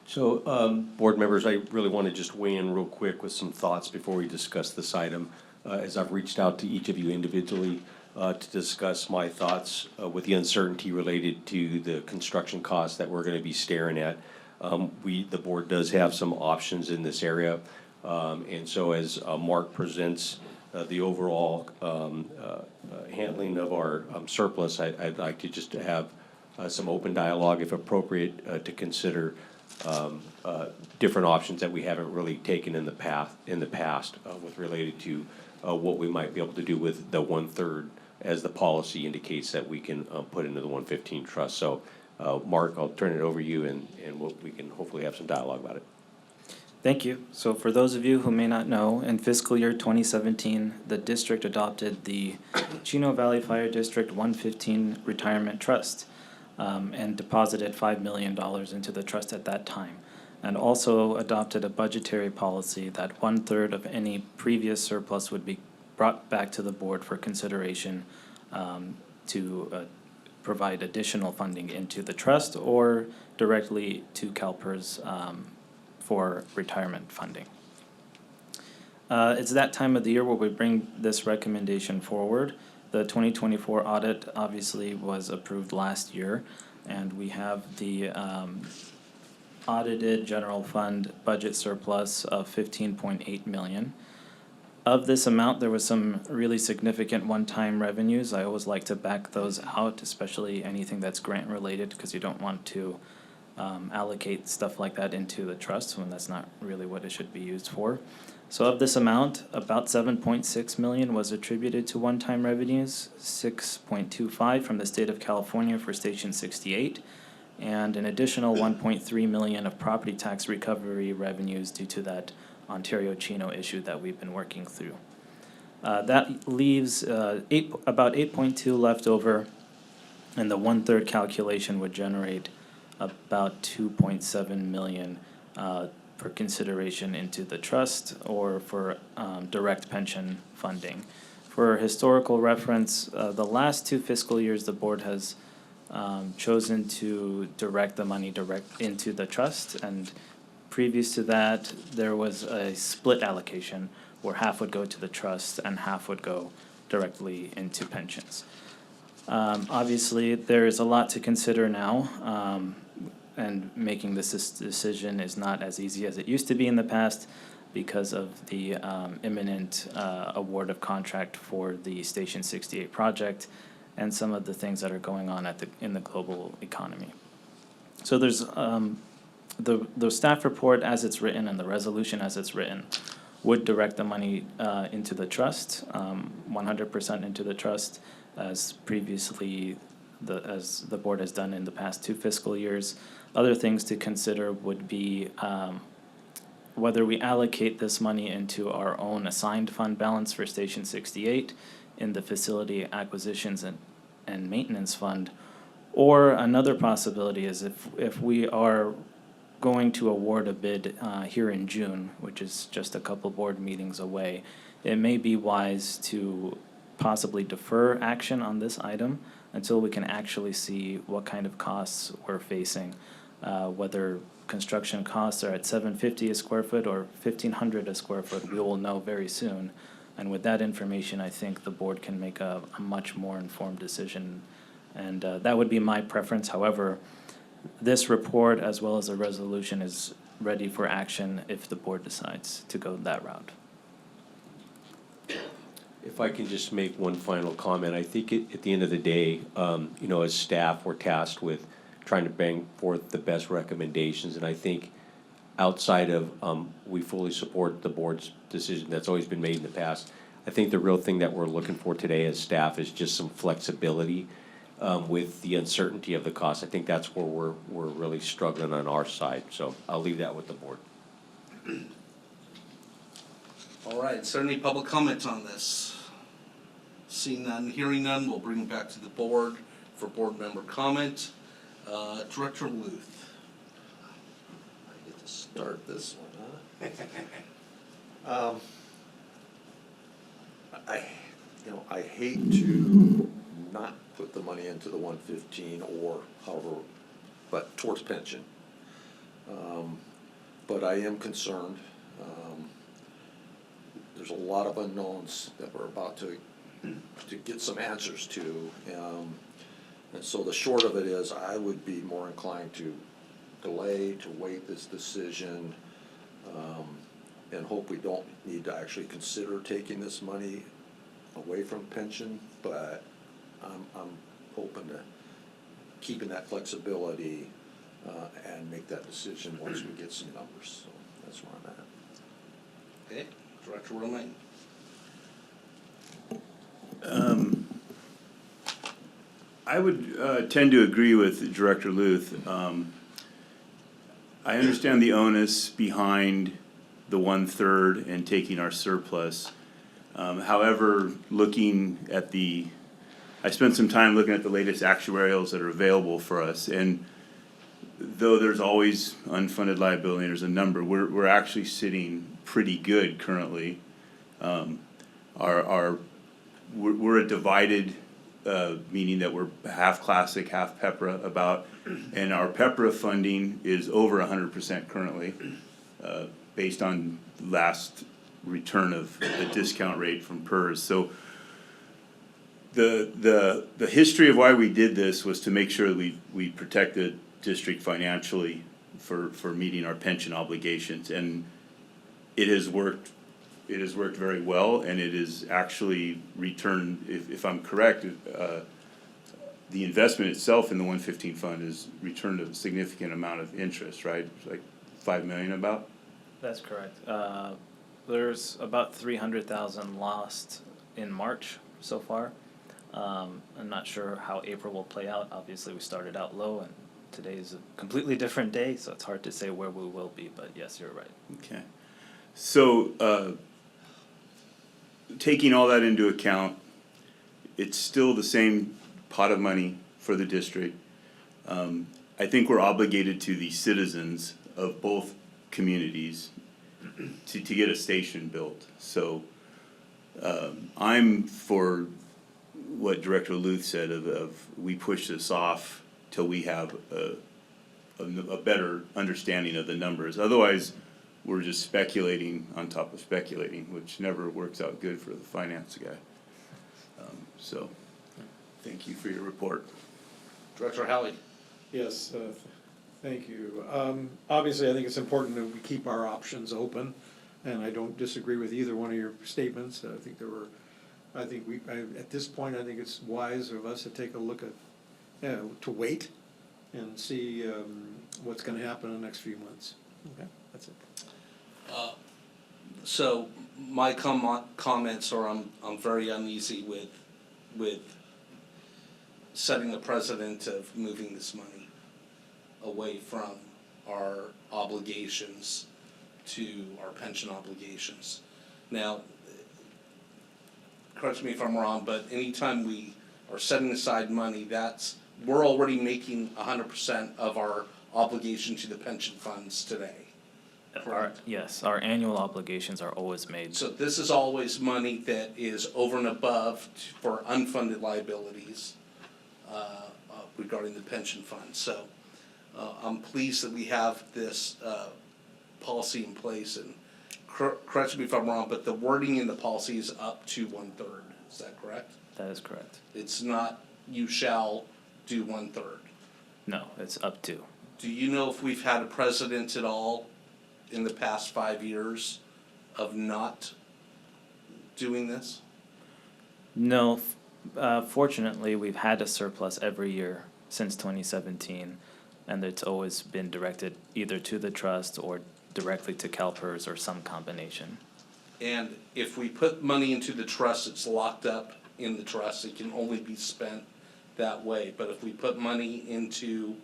So, board members, I really want to just weigh in real quick with some thoughts before we discuss this item. As I've reached out to each of you individually to discuss my thoughts with the uncertainty related to the construction costs that we're going to be staring at. The board does have some options in this area. And so as Mark presents the overall handling of our surplus, I'd like to just have some open dialogue, if appropriate, to consider different options that we haven't really taken in the past with related to what we might be able to do with the 1/3 as the policy indicates that we can put into the 115 trust. So, Mark, I'll turn it over to you, and we can hopefully have some dialogue about it. Thank you. So for those of you who may not know, in fiscal year 2017, the district adopted the Chino Valley Fire District 115 Retirement Trust and deposited $5 million into the trust at that time, and also adopted a budgetary policy that 1/3 of any previous surplus would be brought back to the board for consideration to provide additional funding into the trust or directly to CalPERS for retirement funding. It's that time of the year where we bring this recommendation forward. The 2024 audit obviously was approved last year, and we have the audited general fund budget surplus of 15.8 million. Of this amount, there was some really significant one-time revenues. I always like to back those out, especially anything that's grant-related, because you don't want to allocate stuff like that into the trust when that's not really what it should be used for. So of this amount, about 7.6 million was attributed to one-time revenues, 6.25 from the state of California for Station 68, and an additional 1.3 million of property tax recovery revenues due to that Ontario Chino issue that we've been working through. That leaves about 8.2 left over, and the 1/3 calculation would generate about 2.7 million for consideration into the trust or for direct pension funding. For historical reference, the last 2 fiscal years, the board has chosen to direct the money direct into the trust, and previous to that, there was a split allocation where half would go to the trust and half would go directly into pensions. Obviously, there is a lot to consider now, and making this decision is not as easy as it used to be in the past because of the imminent award of contract for the Station 68 project and some of the things that are going on in the global economy. So there's the staff report as it's written and the resolution as it's written would direct the money into the trust, 100% into the trust, as previously as the board has done in the past 2 fiscal years. Other things to consider would be whether we allocate this money into our own assigned fund balance for Station 68 in the facility acquisitions and maintenance fund, or another possibility is if we are going to award a bid here in June, which is just a couple board meetings away, it may be wise to possibly defer action on this item until we can actually see what kind of costs we're facing, whether construction costs are at $750 a square foot or $1,500 a square foot. We will know very soon, and with that information, I think the board can make a much more informed decision, and that would be my preference. However, this report, as well as the resolution, is ready for action if the board decides to go that route. If I can just make one final comment, I think at the end of the day, as staff, we're tasked with trying to bring forth the best recommendations, and I think outside of, we fully support the board's decision that's always been made in the past. I think the real thing that we're looking for today as staff is just some flexibility with the uncertainty of the cost. I think that's where we're really struggling on our side, so I'll leave that with the board. All right, is there any public comments on this? Seeing none, hearing none, we'll bring it back to the board for board member comment. Director Luth. I get to start this one, huh? I hate to not put the money into the 115 or however, but towards pension. But I am concerned. There's a lot of unknowns that we're about to get some answers to. And so the short of it is, I would be more inclined to delay, to wait this decision, and hope we don't need to actually consider taking this money away from pension, but I'm open to keeping that flexibility and make that decision once we get some numbers. So that's where I'm at. Okay, Director Romaine. I would tend to agree with Director Luth. I understand the onus behind the 1/3 and taking our surplus. However, I spent some time looking at the latest actuarials that are available for us, and though there's always unfunded liability, and there's a number, we're actually sitting pretty good currently. We're a divided meaning that we're half classic, half PEPRA about, and our PEPRA funding is over 100% currently, based on last return of the discount rate from PERS. So the history of why we did this was to make sure we protect the district financially for meeting our pension obligations, and it has worked very well, and it is actually returned, if I'm correct, the investment itself in the 115 fund has returned a significant amount of interest, right? It's like 5 million about? That's correct. There's about 300,000 lost in March so far. I'm not sure how April will play out. Obviously, we started out low, and today is a completely different day, so it's hard to say where we will be, but yes, you're right. Okay. So, taking all that into account, it's still the same pot of money for the district. I think we're obligated to the citizens of both communities to get a station built. So, I'm for what Director Luth said of we push this off till we have a better understanding of the numbers. Otherwise, we're just speculating on top of speculating, which never works out good for the finance guy. So, thank you for your report. Director Halley. Yes, thank you. Obviously, I think it's important that we keep our options open, and I don't disagree with either one of your statements. At this point, I think it's wise of us to take a look at, to wait and see what's gonna happen in the next few months. Okay, that's it. So my comments are I'm very uneasy with setting the precedent of moving this money away from our obligations to our pension obligations. Now, correct me if I'm wrong, but anytime we are setting aside money, we're already making 100% of our obligation to the pension funds today. Yes, our annual obligations are always made. So this is always money that is over and above for unfunded liabilities regarding the pension fund. So I'm pleased that we have this policy in place, and correct me if I'm wrong, but the wording in the policy is up to 1/3. Is that correct? That is correct. It's not you shall do 1/3. No, it's up to. Do you know if we've had a precedent at all in the past 5 years of not doing this? No, fortunately, we've had a surplus every year since 2017, and it's always been directed either to the trust or directly to CalPERS or some combination. And if we put money into the trust, it's locked up in the trust, it can only be spent that way. But if we put money into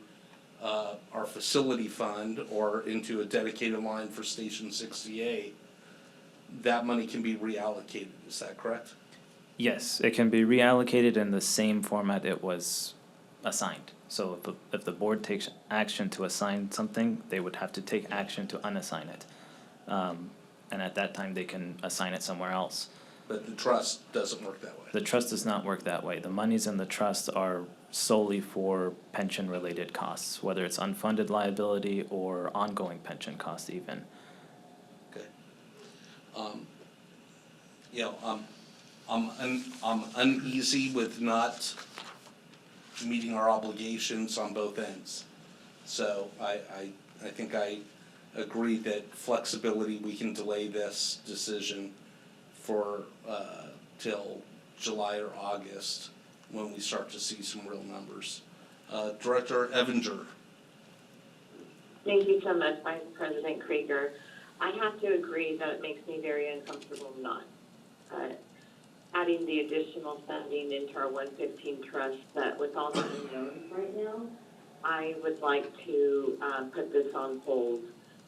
our facility fund or into a dedicated line for Station 68, that money can be reallocated, is that correct? Yes, it can be reallocated in the same format it was assigned. So if the board takes action to assign something, they would have to take action to unassign it. And at that time, they can assign it somewhere else. But the trust doesn't work that way. The trust does not work that way. The monies in the trust are solely for pension-related costs, whether it's unfunded liability or ongoing pension costs even. Okay. I'm uneasy with not meeting our obligations on both ends. So I think I agree that flexibility, we can delay this decision for till July or August when we start to see some real numbers. Director Evinger. Thank you so much, Vice President Krieger. I have to agree that it makes me very uncomfortable not adding the additional funding into our 115 trust, but with all the unknowns right now, I would like to put this on hold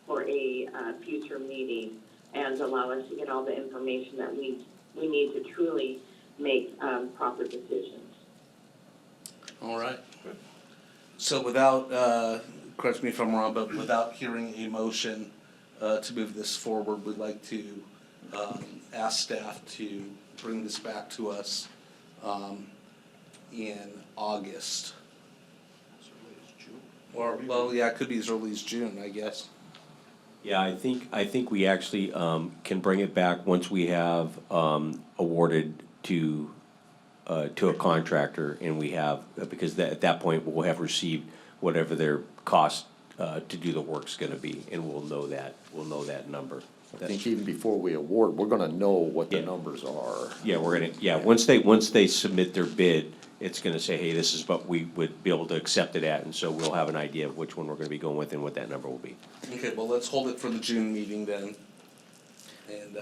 for a future meeting and allow us to get all the information that we need to truly make proper decisions. All right. So without, correct me if I'm wrong, but without hearing a motion to move this forward, we'd like to ask staff to bring this back to us in August. Or, well, yeah, it could be as early as June, I guess. Yeah, I think we actually can bring it back once we have awarded to a contractor, and we have, because at that point, we'll have received whatever their cost to do the work's gonna be, and we'll know that number. I think even before we award, we're gonna know what the Yeah. numbers are. Yeah, once they submit their bid, it's gonna say, hey, this is what we would be able to accept it at, and so we'll have an idea of which one we're gonna be going with and what that number will be. Okay, well, let's hold it for the June meeting then. And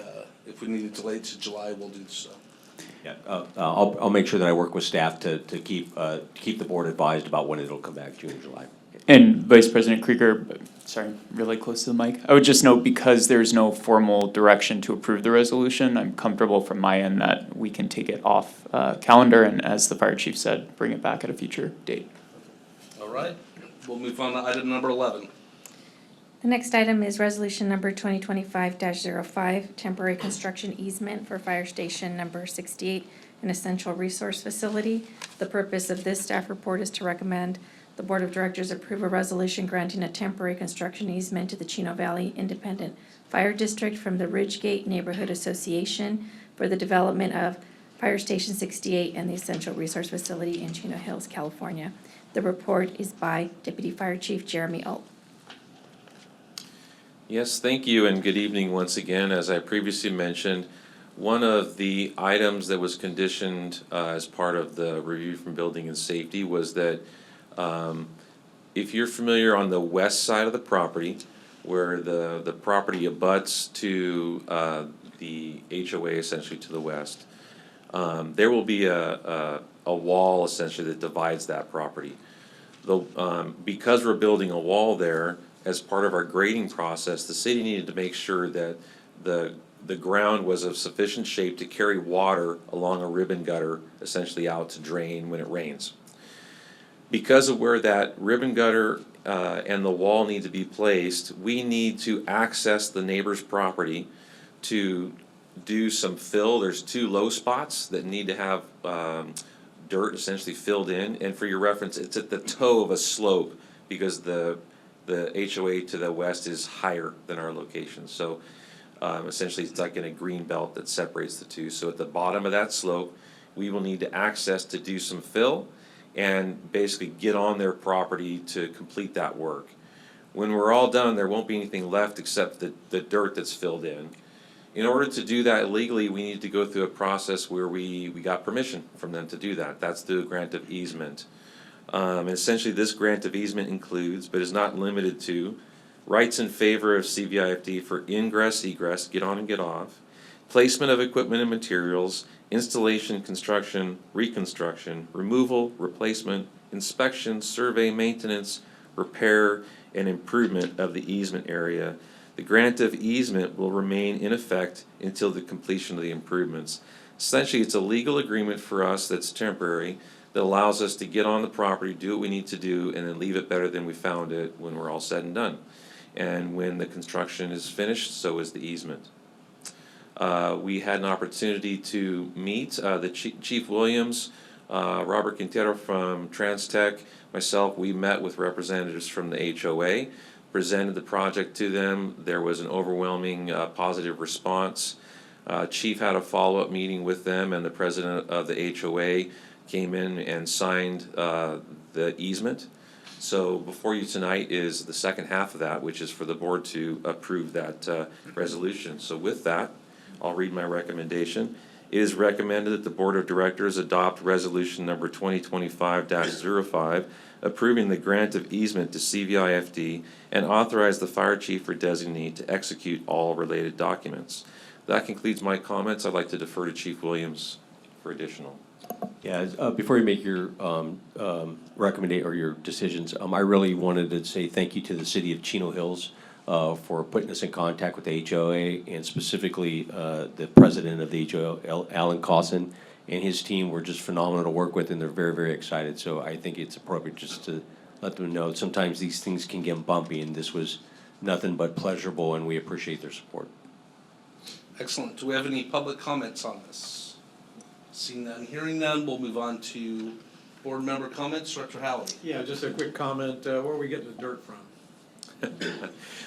if we need to delay it to July, we'll do so. Yeah, I'll make sure that I work with staff to keep the board advised about when it'll come back, June, July. And Vice President Krieger, sorry, really close to the mic. I would just note, because there's no formal direction to approve the resolution, I'm comfortable from my end that we can take it off calendar and, as the fire chief said, bring it back at a future date. All right, we'll move on to item number 11. The next item is resolution number 2025-05, temporary construction easement for fire station number 68, an essential resource facility. The purpose of this staff report is to recommend the Board of Directors approve a resolution granting a temporary construction easement to the Chino Valley Independent Fire District from the Ridgegate Neighborhood Association for the development of Fire Station 68 and the essential resource facility in Chino Hills, California. The report is by Deputy Fire Chief Jeremy Alt. Yes, thank you, and good evening once again. As I previously mentioned, one of the items that was conditioned as part of the review from Building and Safety was that if you're familiar on the west side of the property, where the property abuts to the HOA essentially to the west, there will be a wall essentially that divides that property. Because we're building a wall there, as part of our grading process, the city needed to make sure that the ground was of sufficient shape to carry water along a ribbon gutter essentially out to drain when it rains. Because of where that ribbon gutter and the wall need to be placed, we need to access the neighbor's property to do some fill. There's 2 low spots that need to have dirt essentially filled in, and for your reference, it's at the toe of a slope because the HOA to the west is higher than our location. So essentially it's like in a green belt that separates the two. So at the bottom of that slope, we will need to access to do some fill and basically get on their property to complete that work. When we're all done, there won't be anything left except the dirt that's filled in. In order to do that legally, we need to go through a process where we got permission from them to do that. That's the grant of easement. And essentially, this grant of easement includes, but is not limited to, rights in favor of CVIFD for ingress, egress, get on and get off, placement of equipment and materials, installation, construction, reconstruction, removal, replacement, inspection, survey, maintenance, repair, and improvement of the easement area. The grant of easement will remain in effect until the completion of the improvements. Essentially, it's a legal agreement for us that's temporary, that allows us to get on the property, do what we need to do, and then leave it better than we found it when we're all said and done. And when the construction is finished, so is the easement. We had an opportunity to meet the Chief Williams, Robert Quintero from Transtech, myself. We met with representatives from the HOA, presented the project to them. There was an overwhelming positive response. Chief had a follow-up meeting with them, and the president of the HOA came in and signed the easement. So before you tonight is the second half of that, which is for the board to approve that resolution. So with that, I'll read my recommendation. It is recommended that the Board of Directors adopt resolution number 2025-05, approving the grant of easement to CVIFD and authorize the fire chief or designee to execute all related documents. That concludes my comments. I'd like to defer to Chief Williams for additional. Yeah, before you make your recommendation or your decisions, I really wanted to say thank you to the city of Chino Hills for putting us in contact with the HOA, and specifically the president of the HOA, Alan Cawson, and his team were just phenomenal to work with, and they're very, very excited. So I think it's appropriate just to let them know sometimes these things can get bumpy, and this was nothing but pleasurable, and we appreciate their support. Excellent. Do we have any public comments on this? Seeing none, hearing none, we'll move on to Board member comments, Director Howie. Yeah, just a quick comment, where are we getting the dirt from?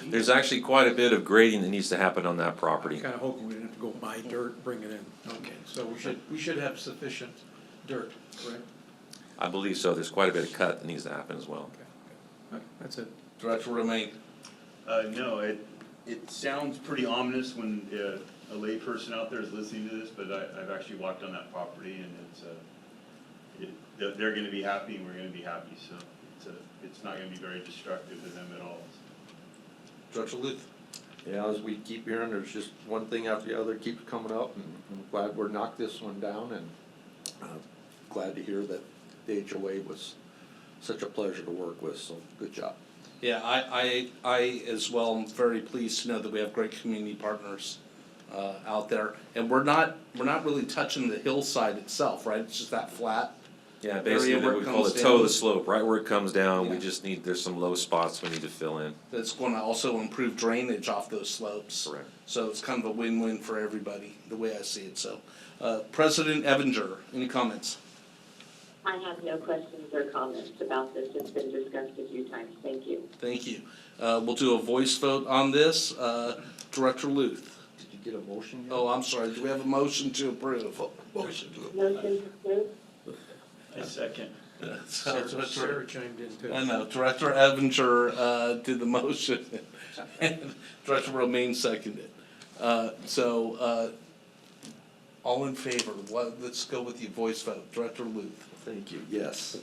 There's actually quite a bit of grading that needs to happen on that property. Kinda hoping we didn't have to go buy dirt, bring it in. Okay, so we should have sufficient dirt, correct? I believe so. There's quite a bit of cut that needs to happen as well. Okay, okay. That's it. Director Romaine. No, it sounds pretty ominous when a layperson out there is listening to this, but I've actually walked on that property and they're gonna be happy and we're gonna be happy, so it's not gonna be very destructive to them at all. Director Luth. Yeah, as we keep hearing, there's just one thing after the other keeps coming up, and I'm glad we're knocked this one down, and glad to hear that the HOA was such a pleasure to work with, so good job. Yeah, I as well am very pleased to know that we have great community partners out there. And we're not really touching the hillside itself, right? It's just that flat. Yeah, area basically where what we it call the comes toe of down. the slope, right where it comes down, we Yeah. just need, there's some low spots we need to fill in. That's gonna also improve drainage off those slopes. Correct. So it's kind of a win-win for everybody, the way I see it, so. President Evinger, any comments? I have no questions or comments about this. It's been discussed a few times. Thank you. Thank you. We'll do a voice vote on this. Director Luth. Did you get a motion yet? Oh, I'm sorry, do we have a motion to approve? Motion to approve. Motion to approve? A second. Sarah chimed in too. I know, Director Evinger did the motion, and Director Romaine seconded. All in favor, let's go with the voice vote. Director Luth. Thank you, yes.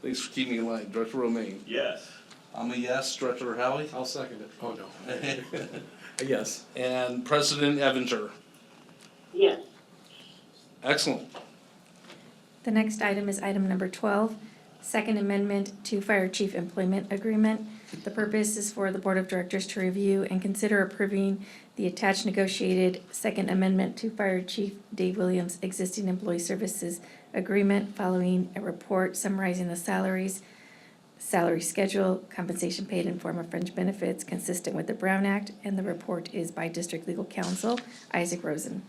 Thanks for keeping me in line. Director Romaine. Yes. I'm a yes. Director Howie. I'll second it. Oh, no. Yes. And President Evinger. Yes. Excellent. The next item is item number 12, Second Amendment to Fire Chief Employment Agreement. The purpose is for the Board of Directors to review and consider approving the attached negotiated Second Amendment to Fire Chief Dave Williams' existing employee services agreement following a report summarizing the salaries, salary schedule, compensation paid in form of fringe benefits consistent with the Brown Act, and the report is by District Legal Counsel Isaac Rosen.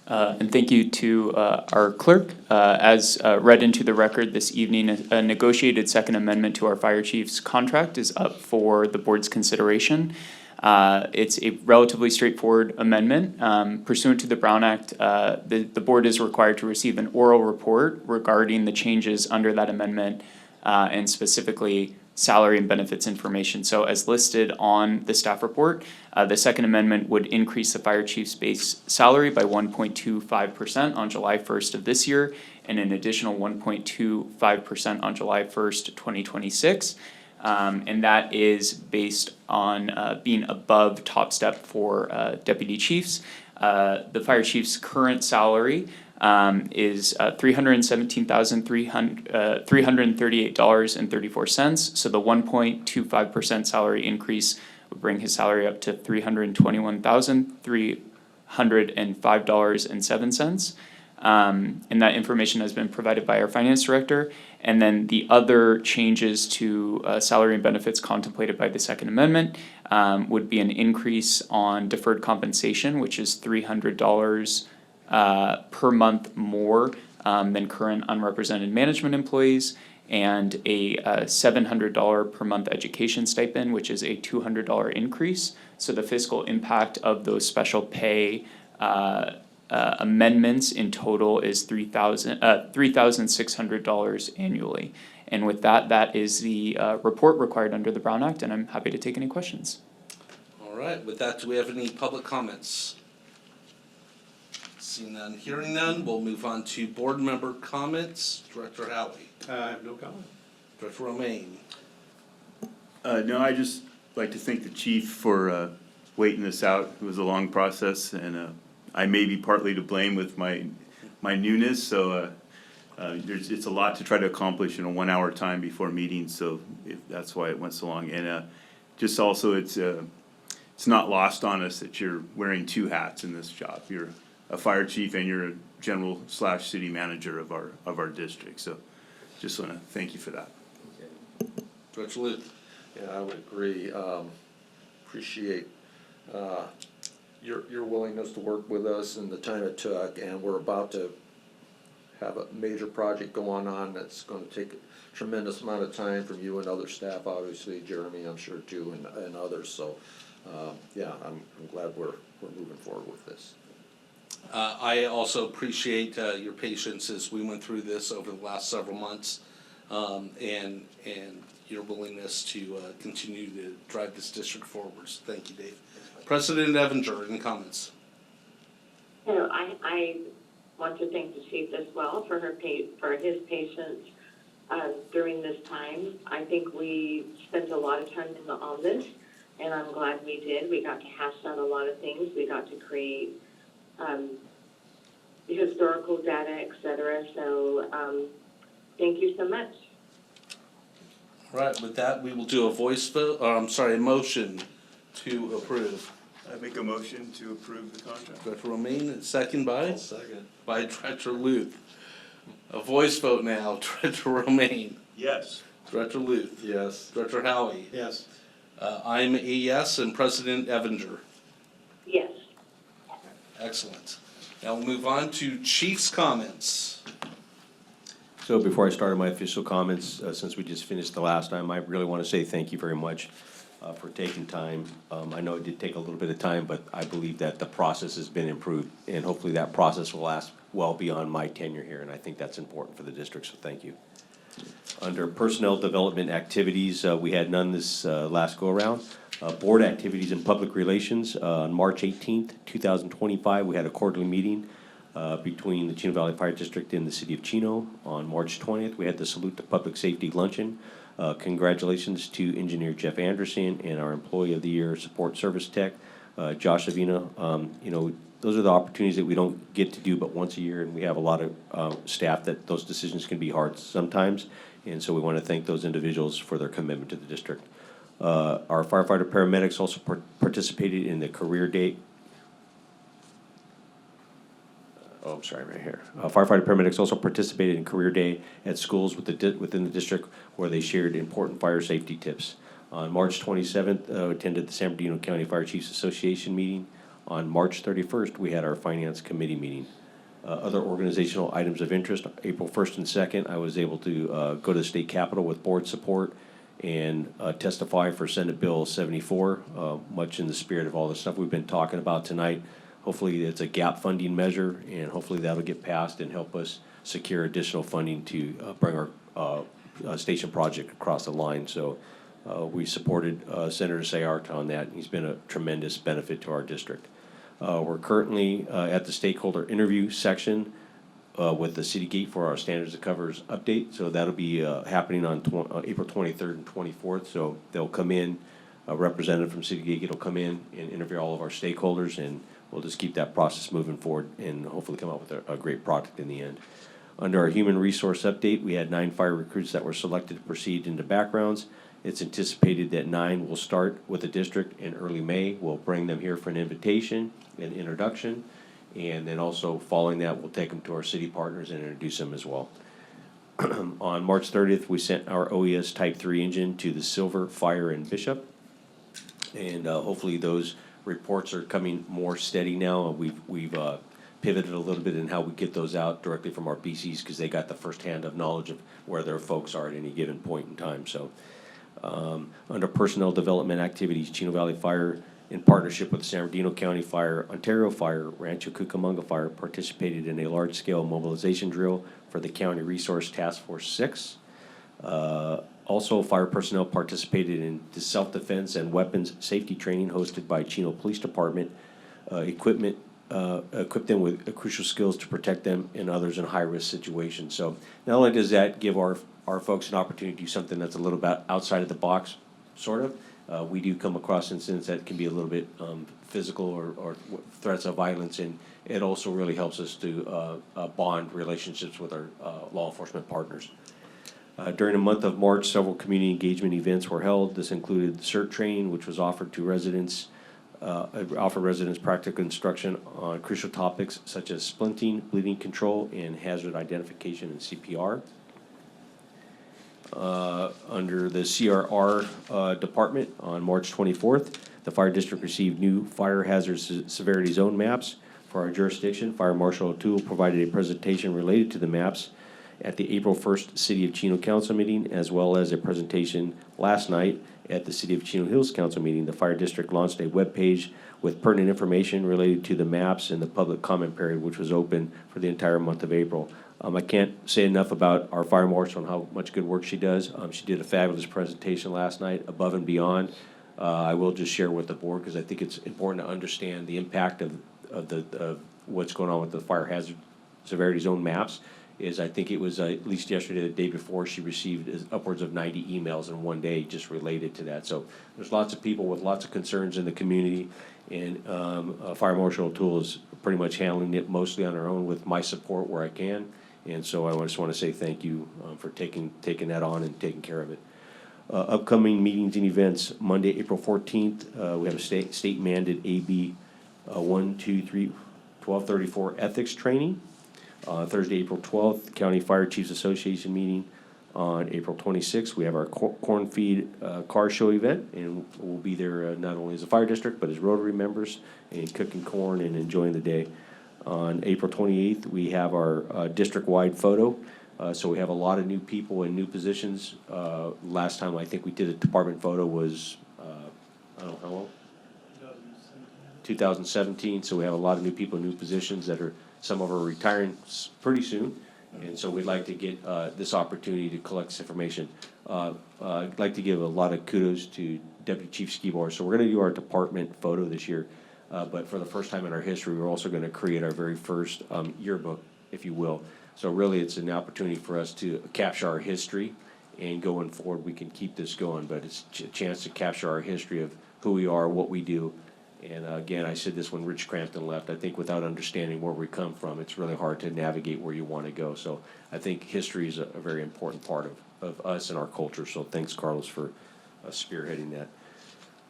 And thank you to our clerk. As read into the record this evening, a negotiated Second Amendment to our fire chief's contract is up for the board's consideration. It's a relatively straightforward amendment. Pursuant to the Brown Act, the board is required to receive an oral report regarding the changes under that amendment, and specifically salary and benefits information. So as listed on the staff report, the Second Amendment would increase the fire chief's base salary by 1.25% on July 1st of this year, and an additional 1.25% on July 1st, 2026. And that is based on being above top step for deputy chiefs. The fire chief's current salary is $317,338.34. So the 1.25% salary increase would bring his salary up to $321,305.07. And that information has been provided by our finance director. And then the other changes to salary and benefits contemplated by the Second Amendment would be an increase on deferred compensation, which is $300 per month more than current unrepresented management employees, and a $700 per month education stipend, which is a $200 increase. So the fiscal impact of those special pay amendments in total is $3,600 annually. And with that, that is the report required under the Brown Act, and I'm happy to take any questions. All right, with that, do we have any public comments? Seeing none, hearing none, we'll move on to board member comments. Director Howie. I have no comment. Director Romaine. No, I just like to thank the chief for waiting this out. It was a long process, and I may be partly to blame with my newness, so it's a lot to try to accomplish in a 1 hour time before meetings, so that's why it went so long. And just also, it's not lost on us that you're wearing two hats in this job. You're a fire chief and you're a general / city manager of our district, so just want to thank you for that. Director Luth. Yeah, I would agree. Appreciate your willingness to work with us and the time it took, and we're about to have a major project going on that's gonna take a tremendous amount of time from you and other staff, obviously, Jeremy, I'm sure too, and others, so, yeah, I'm glad we're moving forward with this. I also appreciate your patience as we went through this over the last several months, and your willingness to continue to drive this district forward. So thank you, Dave. President Evinger, any comments? So I want to thank the chief as well for his patience during this time. I think we spent a lot of time on this, and I'm glad we did. We got to hash out a lot of things. We got to create historical data, et cetera. So thank you so much. All right, with that, we will do a voice vote, a motion to approve. I make a motion to approve the contract. Director Romaine, and second by? Second. By Director Luth. A voice vote now, Director Romaine, Yes. Director Luth, Yes. Director Howie. Yes. I'm a yes, and President Evinger. Yes. Excellent. Now we'll move on to Chief's comments. So before I start my official comments, since we just finished the last time, I really want to say thank you very much for taking time. I know it did take a little bit of time, but I believe that the process has been improved, and hopefully that process will last well beyond my tenure here, and I think that's important for the district, so thank you. Under personnel development activities, we had none this last go-around. Board activities and public relations, on March 18th, 2025, we had a quarterly meeting between the Chino Valley Fire District and the City of Chino. On March 20th, we had the Salute to Public Safety Luncheon. Congratulations to Engineer Jeff Anderson and our Employee of the Year Support Service Tech, Josh Avina. You know, those are the opportunities that we don't get to do but once a year, and we have a lot of staff that those decisions can be hard sometimes, and so we want to thank those individuals for their commitment to the district. Our firefighter paramedics also participated in the career day. I'm sorry, right here. Firefighter paramedics also participated in Career Day at schools within the district where they shared important fire safety tips. On March 27th, attended the San Bernardino County Fire Chiefs Association meeting. On March 31st, we had our Finance Committee meeting. Other organizational items of interest, April 1st and 2nd, I was able to go to the state capitol with board support and testify for Senate Bill 74, much in the spirit of all the stuff we've been talking about tonight. Hopefully it's a gap funding measure, and hopefully that'll get passed and help us secure additional funding to bring our station project across the line. So we supported Senator Sayart on that. He's been a tremendous benefit to our district. We're currently at the stakeholder interview section with the City Gate for our Standards of Covers update. So that'll be happening on April 23rd and 24th. So they'll come in, a representative from City Gate will come in and interview all of our stakeholders, and we'll just keep that process moving forward and hopefully come up with a great product in the end. Under our human resource update, we had 9 fire recruits that were selected to proceed into backgrounds. It's anticipated that 9 will start with the district in early May. We'll bring them here for an invitation and introduction, and then also following that, we'll take them to our city partners and introduce them as well. On March 30th, we sent our OES Type 3 engine to the Silver Fire in Bishop, and hopefully those reports are coming more steady now. We've pivoted a little bit in how we get those out directly from our BCs because they got the firsthand of knowledge of where their folks are at any given point in time. So under personnel development activities, Chino Valley Fire, in partnership with San Bernardino County Fire, Ontario Fire, Rancho Cucamonga Fire, participated in a large-scale mobilization drill for the County Resource Task Force 6. Also, fire personnel participated in the self-defense and weapons safety training hosted by Chino Police Department. Equipped them with crucial skills to protect them and others in high-risk situations. So not only does that give our folks an opportunity to do something that's a little bit outside of the box, sort of, we do come across incidents that can be a little bit physical or threats of violence, and it also really helps us to bond relationships with our law enforcement partners. During the month of March, several community engagement events were held. This included CERT training, which was offered to residents, practical instruction on crucial topics such as splinting, bleeding control, and hazard identification and CPR. Under the CRR department on March 24th, the fire district received new fire hazard severity zone maps for our jurisdiction. Fire Marshal O'Toole provided a presentation related to the maps at the April 1st City of Chino Council meeting, as well as a presentation last night at the City of Chino Hills Council meeting. The Fire District launched a webpage with pertinent information related to the maps and the public comment period, which was open for the entire month of April. I can't say enough about our Fire Marshal and how much good work she does. She did a fabulous presentation last night, above and beyond. I will just share with the board, because I think it's important to understand the impact of what's going on with the fire hazard severity zone maps. Is I think it was at least yesterday, the day before, she received upwards of 90 emails in one day just related to that. So there's lots of people with lots of concerns in the community, and Fire Marshal O'Toole is pretty much handling it mostly on her own with my support where I can. And so I just want to say thank you for taking that on and taking care of it. Upcoming meetings and events, Monday, April 14th, we have a state mandated AB 1234 ethics training. Thursday, April 12th, County Fire Chiefs Association meeting. On April 26th, we have our corn feed car show event, and we'll be there not only as a fire district, but as Rotary members, and cooking corn and enjoying the day. On April 28th, we have our district-wide photo. So we have a lot of new people in new positions. Last time I think we did a department photo was, I don't know how long? 2017. So we have a lot of new people in new positions that are, some of them are retiring pretty soon. And so we'd like to get this opportunity to collect this information. I'd like to give a lot of kudos to Deputy Chief Skibor. So we're going to do our department photo this year. But for the first time in our history, we're also going to create our very first yearbook, if you will. So really, it's an opportunity for us to capture our history, and going forward, we can keep this going. But it's a chance to capture our history of who we are, what we do. And again, I said this when Rich Crampton left. I think without understanding where we come from, it's really hard to navigate where you want to go. So I think history is a very important part of us and our culture. So thanks, Carlos, for spearheading that.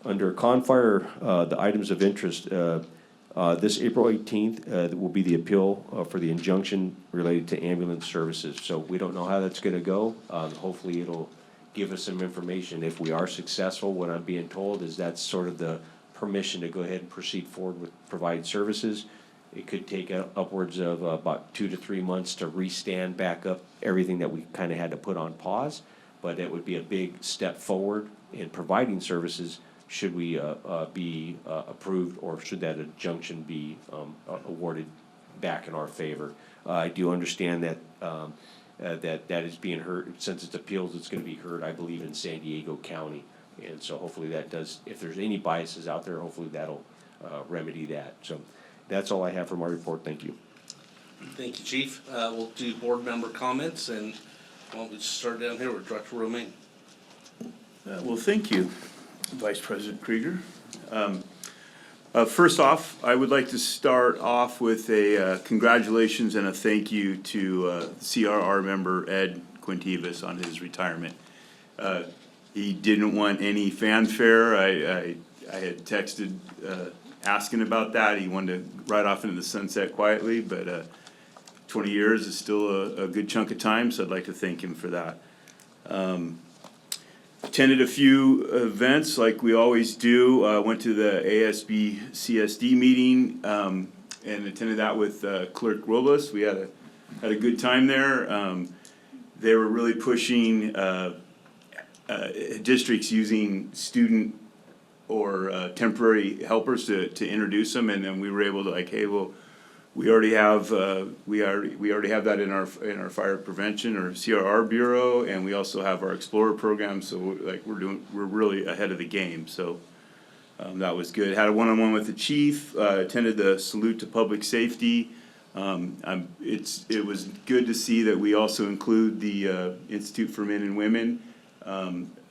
Under Confire, the items of interest, this April 18th will be the appeal for the injunction related to ambulance services. So we don't know how that's going to go. Hopefully it'll give us some information. If we are successful, what I'm being told is that's sort of the permission to go ahead and proceed forward with providing services. It could take upwards of about 2 to 3 months to restand back up everything that we kind of had to put on pause, but it would be a big step forward in providing services should we be approved, or should that injunction be awarded back in our favor. I do understand that that is being heard, since it's appeals, it's going to be heard, I believe, in San Diego County. And so hopefully that does, if there's any biases out there, hopefully that'll remedy that. So that's all I have for my report. Thank you. Thank you, Chief. We'll do board member comments, and why don't we just start down here with Director Romaine. Well, thank you, Vice President Krieger. First off, I would like to start off with a congratulations and a thank you to CRR member Ed Quintivas on his retirement. He didn't want any fanfare. I had texted asking about that. He wanted to ride off into the sunset quietly, but 20 years is still a good chunk of time, so I'd like to thank him for that. Attended a few events like we always do. Went to the ASB CSD meeting and attended that with Clerk Robles. We had a good time there. They were really pushing districts using student or temporary helpers to introduce them, and then we were able to, like, hey, well, we already have that in our fire prevention or CRR bureau, and we also have our Explorer program. So like we're really ahead of the game. So that was good. Had a one-on-one with the chief. Attended the salute to public safety. It was good to see that we also include the Institute for Men and Women.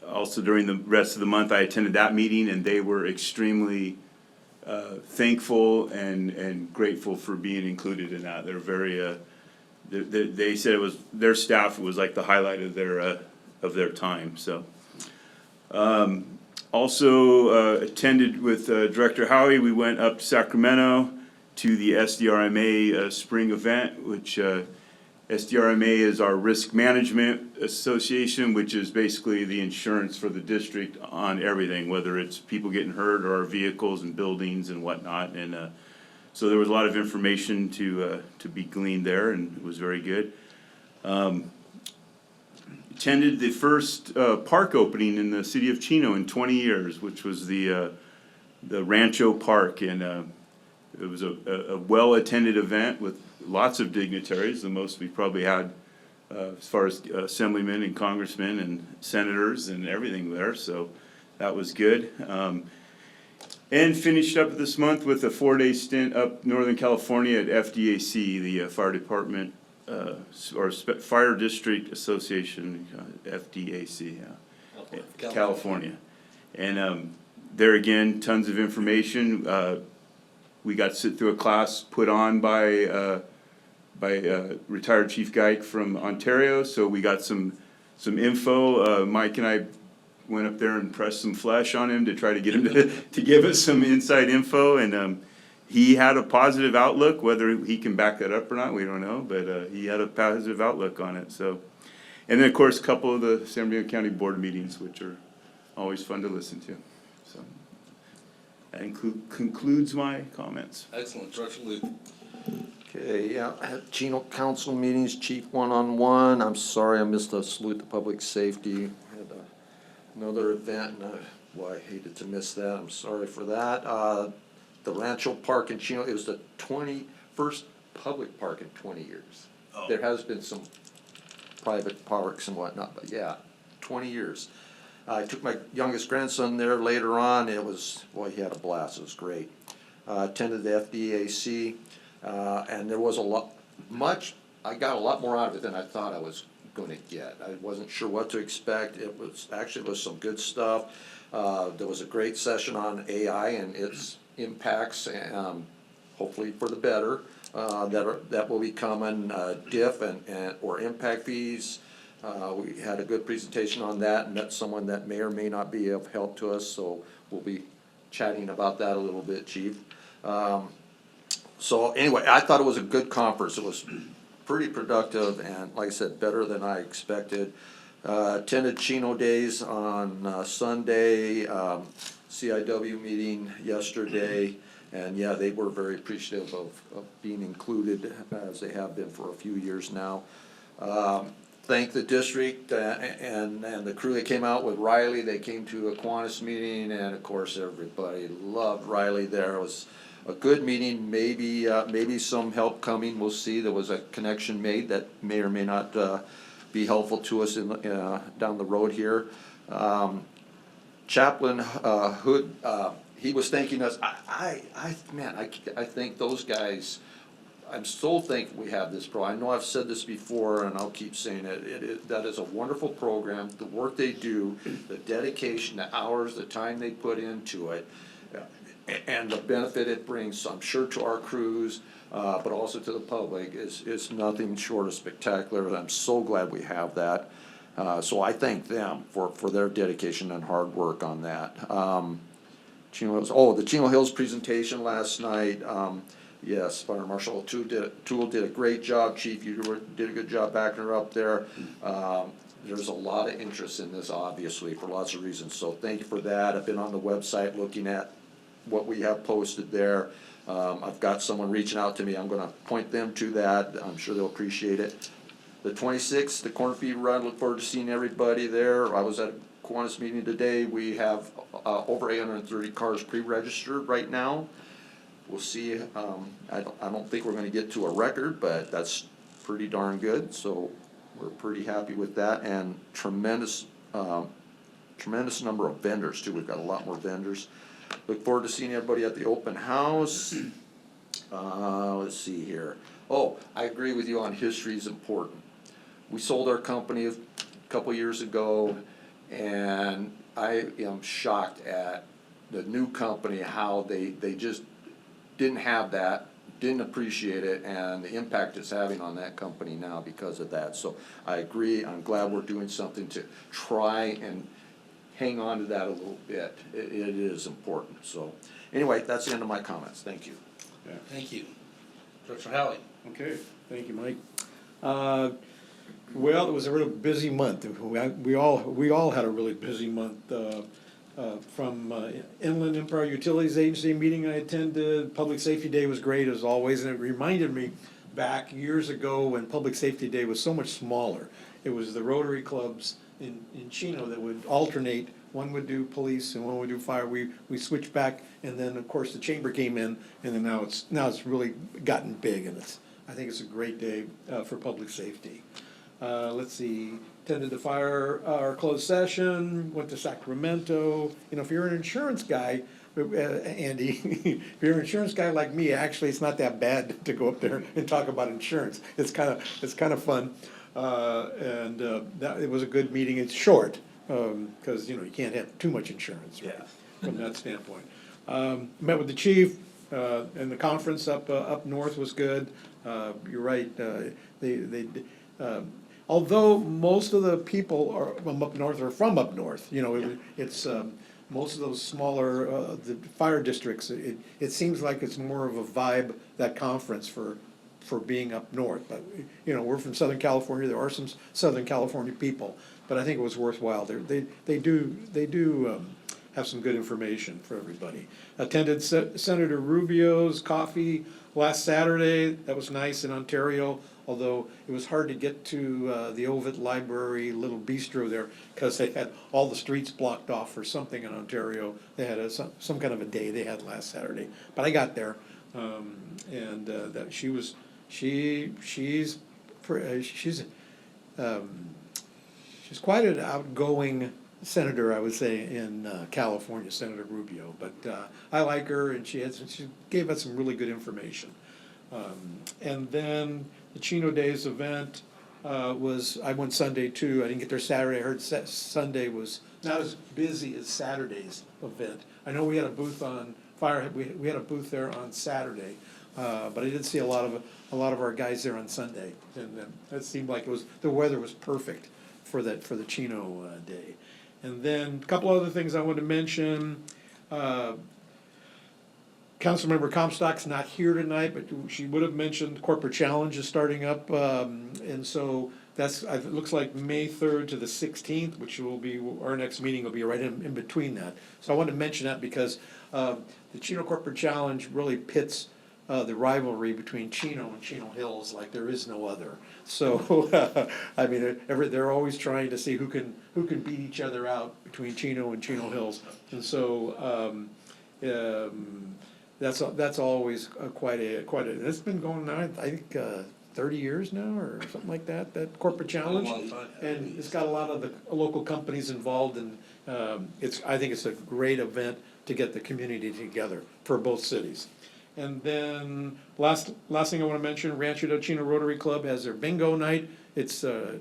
Also during the rest of the month, I attended that meeting, and they were extremely thankful and grateful for being included in that. They're very, they said it was their staff was like the highlight of their time. So, also attended with Director Howie. We went up to Sacramento to the SDRMA spring event, which SDRMA is our risk management association, which is basically the insurance for the district on everything, whether it's people getting hurt or our vehicles and buildings and whatnot. And So there was a lot of information to be gleaned there, and it was very good. Attended the first park opening in the city of Chino in 20 years, which was the Rancho Park, and it was a well-attended event with lots of dignitaries, the most we probably had as far as assemblymen and congressmen and senators and everything there, so that was good. And finished up this month with a 4-day stint up Northern California at FDAC, the Fire Department, Fire District Association, FDAC, California. And there again, tons of information. We got to sit through a class put on by retired Chief Geik from Ontario, so we got some info. Mike and I went up there and pressed some flesh on him to try to get him to give us some inside info, and he had a positive outlook. Whether he can back that up or not, we don't know, but he had a positive outlook on it. So, and then of course a couple of the San Bernardino County Board meetings, which are always fun to listen to. So that concludes my comments. Excellent, Director Luke. Okay, yeah, I had Chino council meetings, chief one-on-one. I'm sorry I missed the salute to public safety. Had another event, and I hated to miss that. I'm sorry for that. The Rancho Park in Chino, it was the 21st public park in 20 years. Oh. There has been some private parks and whatnot, but yeah, 20 years. I took my youngest grandson there later on. It was, boy, he had a blast. It was great. Attended the FDAC, and there was I got a lot more out of it than I thought I was going to get. I wasn't sure what to expect. It was some good stuff. There was a great session on AI and its impacts, hopefully for the better, that will be coming, DIF or impact fees. We had a good presentation on that, and met someone that may or may not be of help to us, so we'll be chatting about that a little bit, Chief. So anyway, I thought it was a good conference. It was pretty productive, and like I said, better than I expected. Attended Chino Days on Sunday, CIW meeting yesterday, and yeah, they were very appreciative of being included, as they have been for a few years now. Thank the district and the crew that came out with Riley. They came to a Kiwanis meeting, and of course, everybody loved Riley there. It was a good meeting, maybe some help coming, we'll see. There was a connection made that may or may not be helpful to us down the road here. Chaplain Hood, he was thanking us. I think those guys, I'm so thankful we have this program. I know I've said this before, and I'll keep saying it. That is a wonderful program. The work they do, the dedication, the hours, the time they put into it, and the benefit it brings, I'm sure, to our crews, but also to the public, is nothing short of spectacular. I'm so glad we have that. So I thank them for their dedication and hard work on that. The Chino Hills presentation last night. Yes, Fire Marshal Toole did a great job. Chief, you did a good job backing her up there. There's a lot of interest in this, obviously, for lots of reasons. So thank you for that. I've been on the website looking at what we have posted there. I've got someone reaching out to me. I'm gonna point them to that. I'm sure they'll appreciate it. The 26th, the Corn Feed Run, look forward to seeing everybody there. I was at a Kiwanis meeting today. We have over 830 cars pre-registered right now. We'll see. I don't think we're gonna get to a record, but that's pretty darn good. So we're pretty happy with that, and tremendous number of vendors too. We've got a lot more vendors. Look forward to seeing everybody at the open house. Let's see here. Oh, I agree with you on history is important. We sold our company a couple years ago, and I am shocked at the new company, how they just didn't have that, didn't appreciate it, and the impact it's having on that company now because of that. So I agree. I'm glad we're doing something to try and hang on to that a little bit. It is important. So anyway, that's the end of my comments. Thank you. Yeah. Thank you. Director Halley. Okay, thank you, Mike. Well, it was a real busy month. We all had a really busy month. from Inland Empire Utilities Agency meeting I attended. Public Safety Day was great as always, and it reminded me back years ago when Public Safety Day was so much smaller. It was the Rotary clubs in Chino that would alternate. One would do police and one would do fire. We switched back, and then of course the chamber came in, and then now it's really gotten big, and I think it's a great day for public safety. Let's see, attended the our closed session, went to Sacramento. You know, if you're an insurance guy, Andy, if you're an insurance guy like me, actually, it's not that bad to go up there and talk about insurance. It's kind of fun, and it was a good meeting. It's short because you know you can't have too much insurance, right? From that standpoint. Met with the chief, and the conference up north was good. You're right. Although most of the people from up north are from up north, you know, it's most of those smaller the fire districts. It seems like it's more of a vibe, that conference, for being up north. But you know, we're from Southern California. There are some Southern California people, but I think it was worthwhile. They do have some good information for everybody. Attended Senator Rubio's coffee last Saturday. That was nice in Ontario, although it was hard to get to the Ovid Library little bistro there because they had all the streets blocked off for something in Ontario. They had some kind of a day they had last Saturday. But I got there, and that she's quite an outgoing senator, I would say, in California, Senator Rubio. But I like her, and she gave us some really good information. And then the Chino Days event I went Sunday too. I didn't get there Saturday. I heard Sunday was not as busy as Saturday's event. I know we had a booth on fire. We had a booth there on Saturday, but I did see a lot of our guys there on Sunday, and it seemed like the weather was perfect for the Chino Day. And then a couple other things I want to mention. Councilmember Comstock's not here tonight, but she would have mentioned Corporate Challenge is starting up, and so it looks like May 3rd to the 16th, which will be, our next meeting will be right in between that. So I wanted to mention that because the Chino Corporate Challenge really pits the rivalry between Chino and Chino Hills like there is no other. So I mean, they're always trying to see who can beat each other out between Chino and Chino Hills, and so that's always quite a. It's been going on, I think, 30 years now or something like that. That Corporate Challenge, and it's got a lot of the local companies involved, and I think it's a great event to get the community together for both cities. And then last thing I want to mention, Rancho del Chino Rotary Club has their bingo night. It's a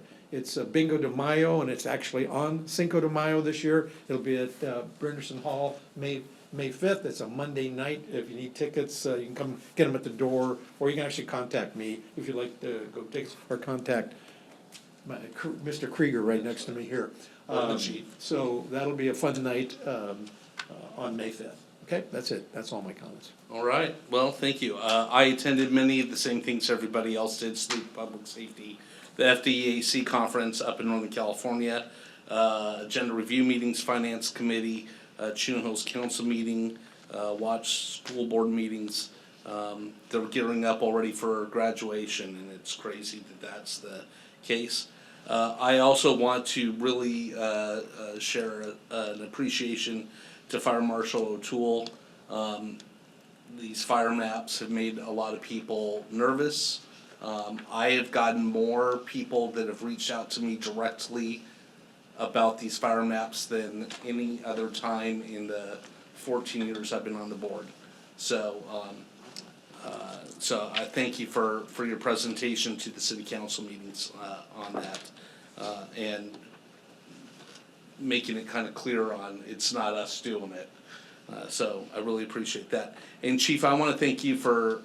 Bingo de Mayo, and it's actually on Cinco de Mayo this year. It'll be at Brenderson Hall, May 5th. It's a Monday night. If you need tickets, you can come get them at the door, or you can actually contact me if you'd like to go tickets, or contact Mr. Krieger right next to me here. So that'll be a fun night on May 5th. Okay, that's it. That's all my comments. All right, well, thank you. I attended many of the same things everybody else did: sleep, public safety, the FDAC conference up in Northern California, agenda review meetings, finance committee, Chino Hills Council meeting, watch school board meetings. They're gearing up already for graduation, and it's crazy that that's the case. I also want to really share an appreciation to Fire Marshal O'Toole. These fire maps have made a lot of people nervous. I have gotten more people that have reached out to me directly about these fire maps than any other time in the 14 years I've been on the board. So I thank you for your presentation to the city council meetings on that, and making it kind of clear on it's not us doing it. So I really appreciate that. And Chief, I want to thank you for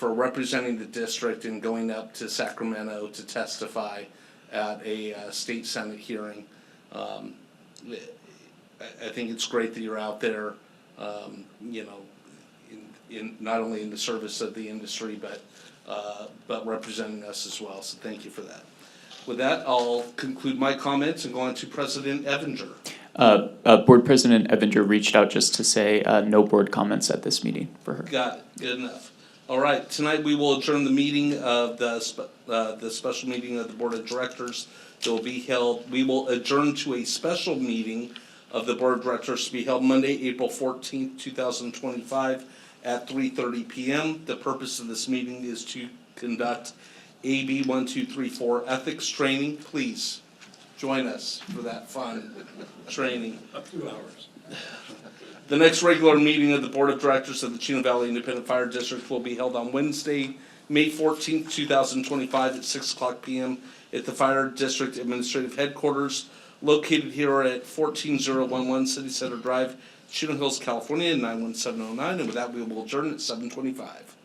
representing the district and going up to Sacramento to testify at a state senate hearing. I think it's great that you're out there, you know, in not only in the service of the industry, but representing us as well. So thank you for that. With that, I'll conclude my comments and go on to President Evinger. Board President Evinger reached out just to say, no board comments at this meeting for her. Got it, good enough. All right, tonight we will adjourn the meeting of the special meeting of the Board of Directors that will be held. We will adjourn to a special meeting of the Board of Directors to be held Monday, April 14th, 2025 at 3:30 p.m. The purpose of this meeting is to conduct AB 1234 ethics training. Please join us for that fun training. Up 2 hours. The next regular meeting of the Board of Directors of the Chino Valley Independent Fire District will be held on Wednesday, May 14th, 2025 at 6:00 p.m. at the Fire District Administrative Headquarters located here at 14011 City Center Drive, Chino Hills, California, 91709. And with that, we will adjourn at 7:25.